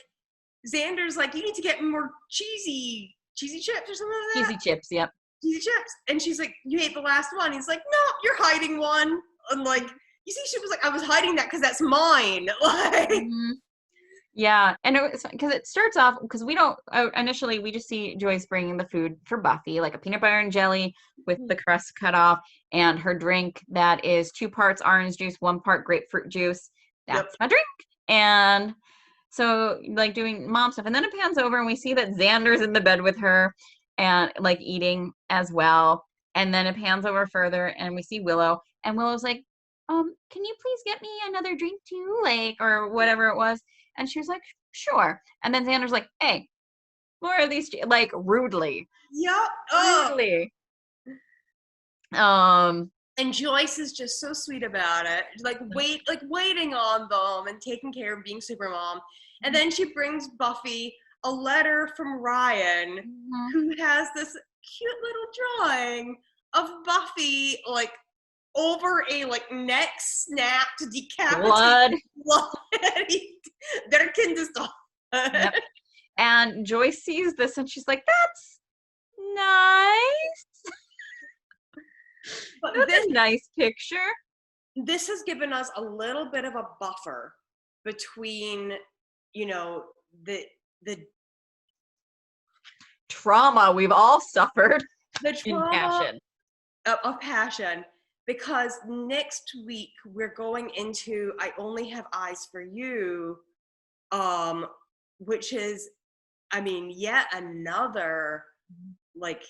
Xander's like, you need to get more cheesy chips or something like that. Cheesy chips, yep. Cheesy chips. And she's like, you ate the last one. He's like, no, you're hiding one. And like, you see, she was like, I was hiding that because that's mine. Like, mm-hmm. Yeah, and because it starts off, because we don't, initially we just see Joyce bringing the food for Buffy, like a peanut butter and jelly with the crust cut off, and her drink that is 2 parts orange juice, 1 part grapefruit juice. That's my drink. And so like doing mom stuff, and then it pans over and we see that Xander's in the bed with her and like eating as well. And then it pans over further and we see Willow, and Willow's like, can you please get me another drink too? Like, or whatever it was. And she was like, sure. And then Xander's like, hey, more of these, like rudely. Yep. Rudely. And Joyce is just so sweet about it, like waiting on them and taking care of being super mom. And then she brings Buffy a letter from Ryan, who has this cute little drawing of Buffy like over a like neck snapped, decapitated blood. Their kind of stuff. Yep. And Joyce sees this and she's like, that's nice. But that's a nice picture. This has given us a little bit of a buffer between, you know, the trauma we've all suffered. The trauma of Passion. Because next week we're going into I Only Have Eyes for You, which is, I mean, yet another like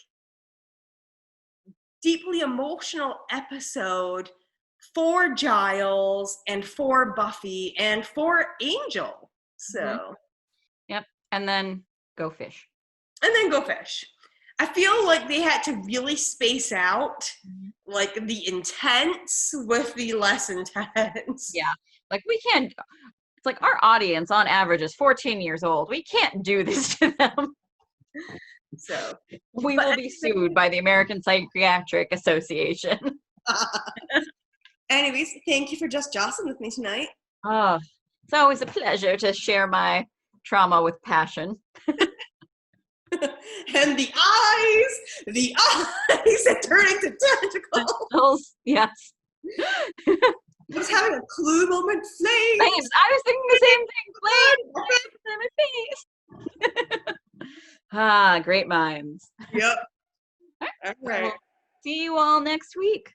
deeply emotional episode for Giles and for Buffy and for Angel. So yep. And then go fish. I feel like they had to really space out like the intense with the less intense. Yeah. Like we can't, it's like our audience on average is 14 years old. We can't do this to them. So we will be sued by the American Psychiatric Association. Anyways, thank you for just jossing with me tonight. Oh, it's always a pleasure to share my trauma with passion. And the eyes that turn into tentacles. Yes. I was having a clue moment. Flames. I was thinking the same thing. Flames. Great minds. Yep. All right. See you all next week.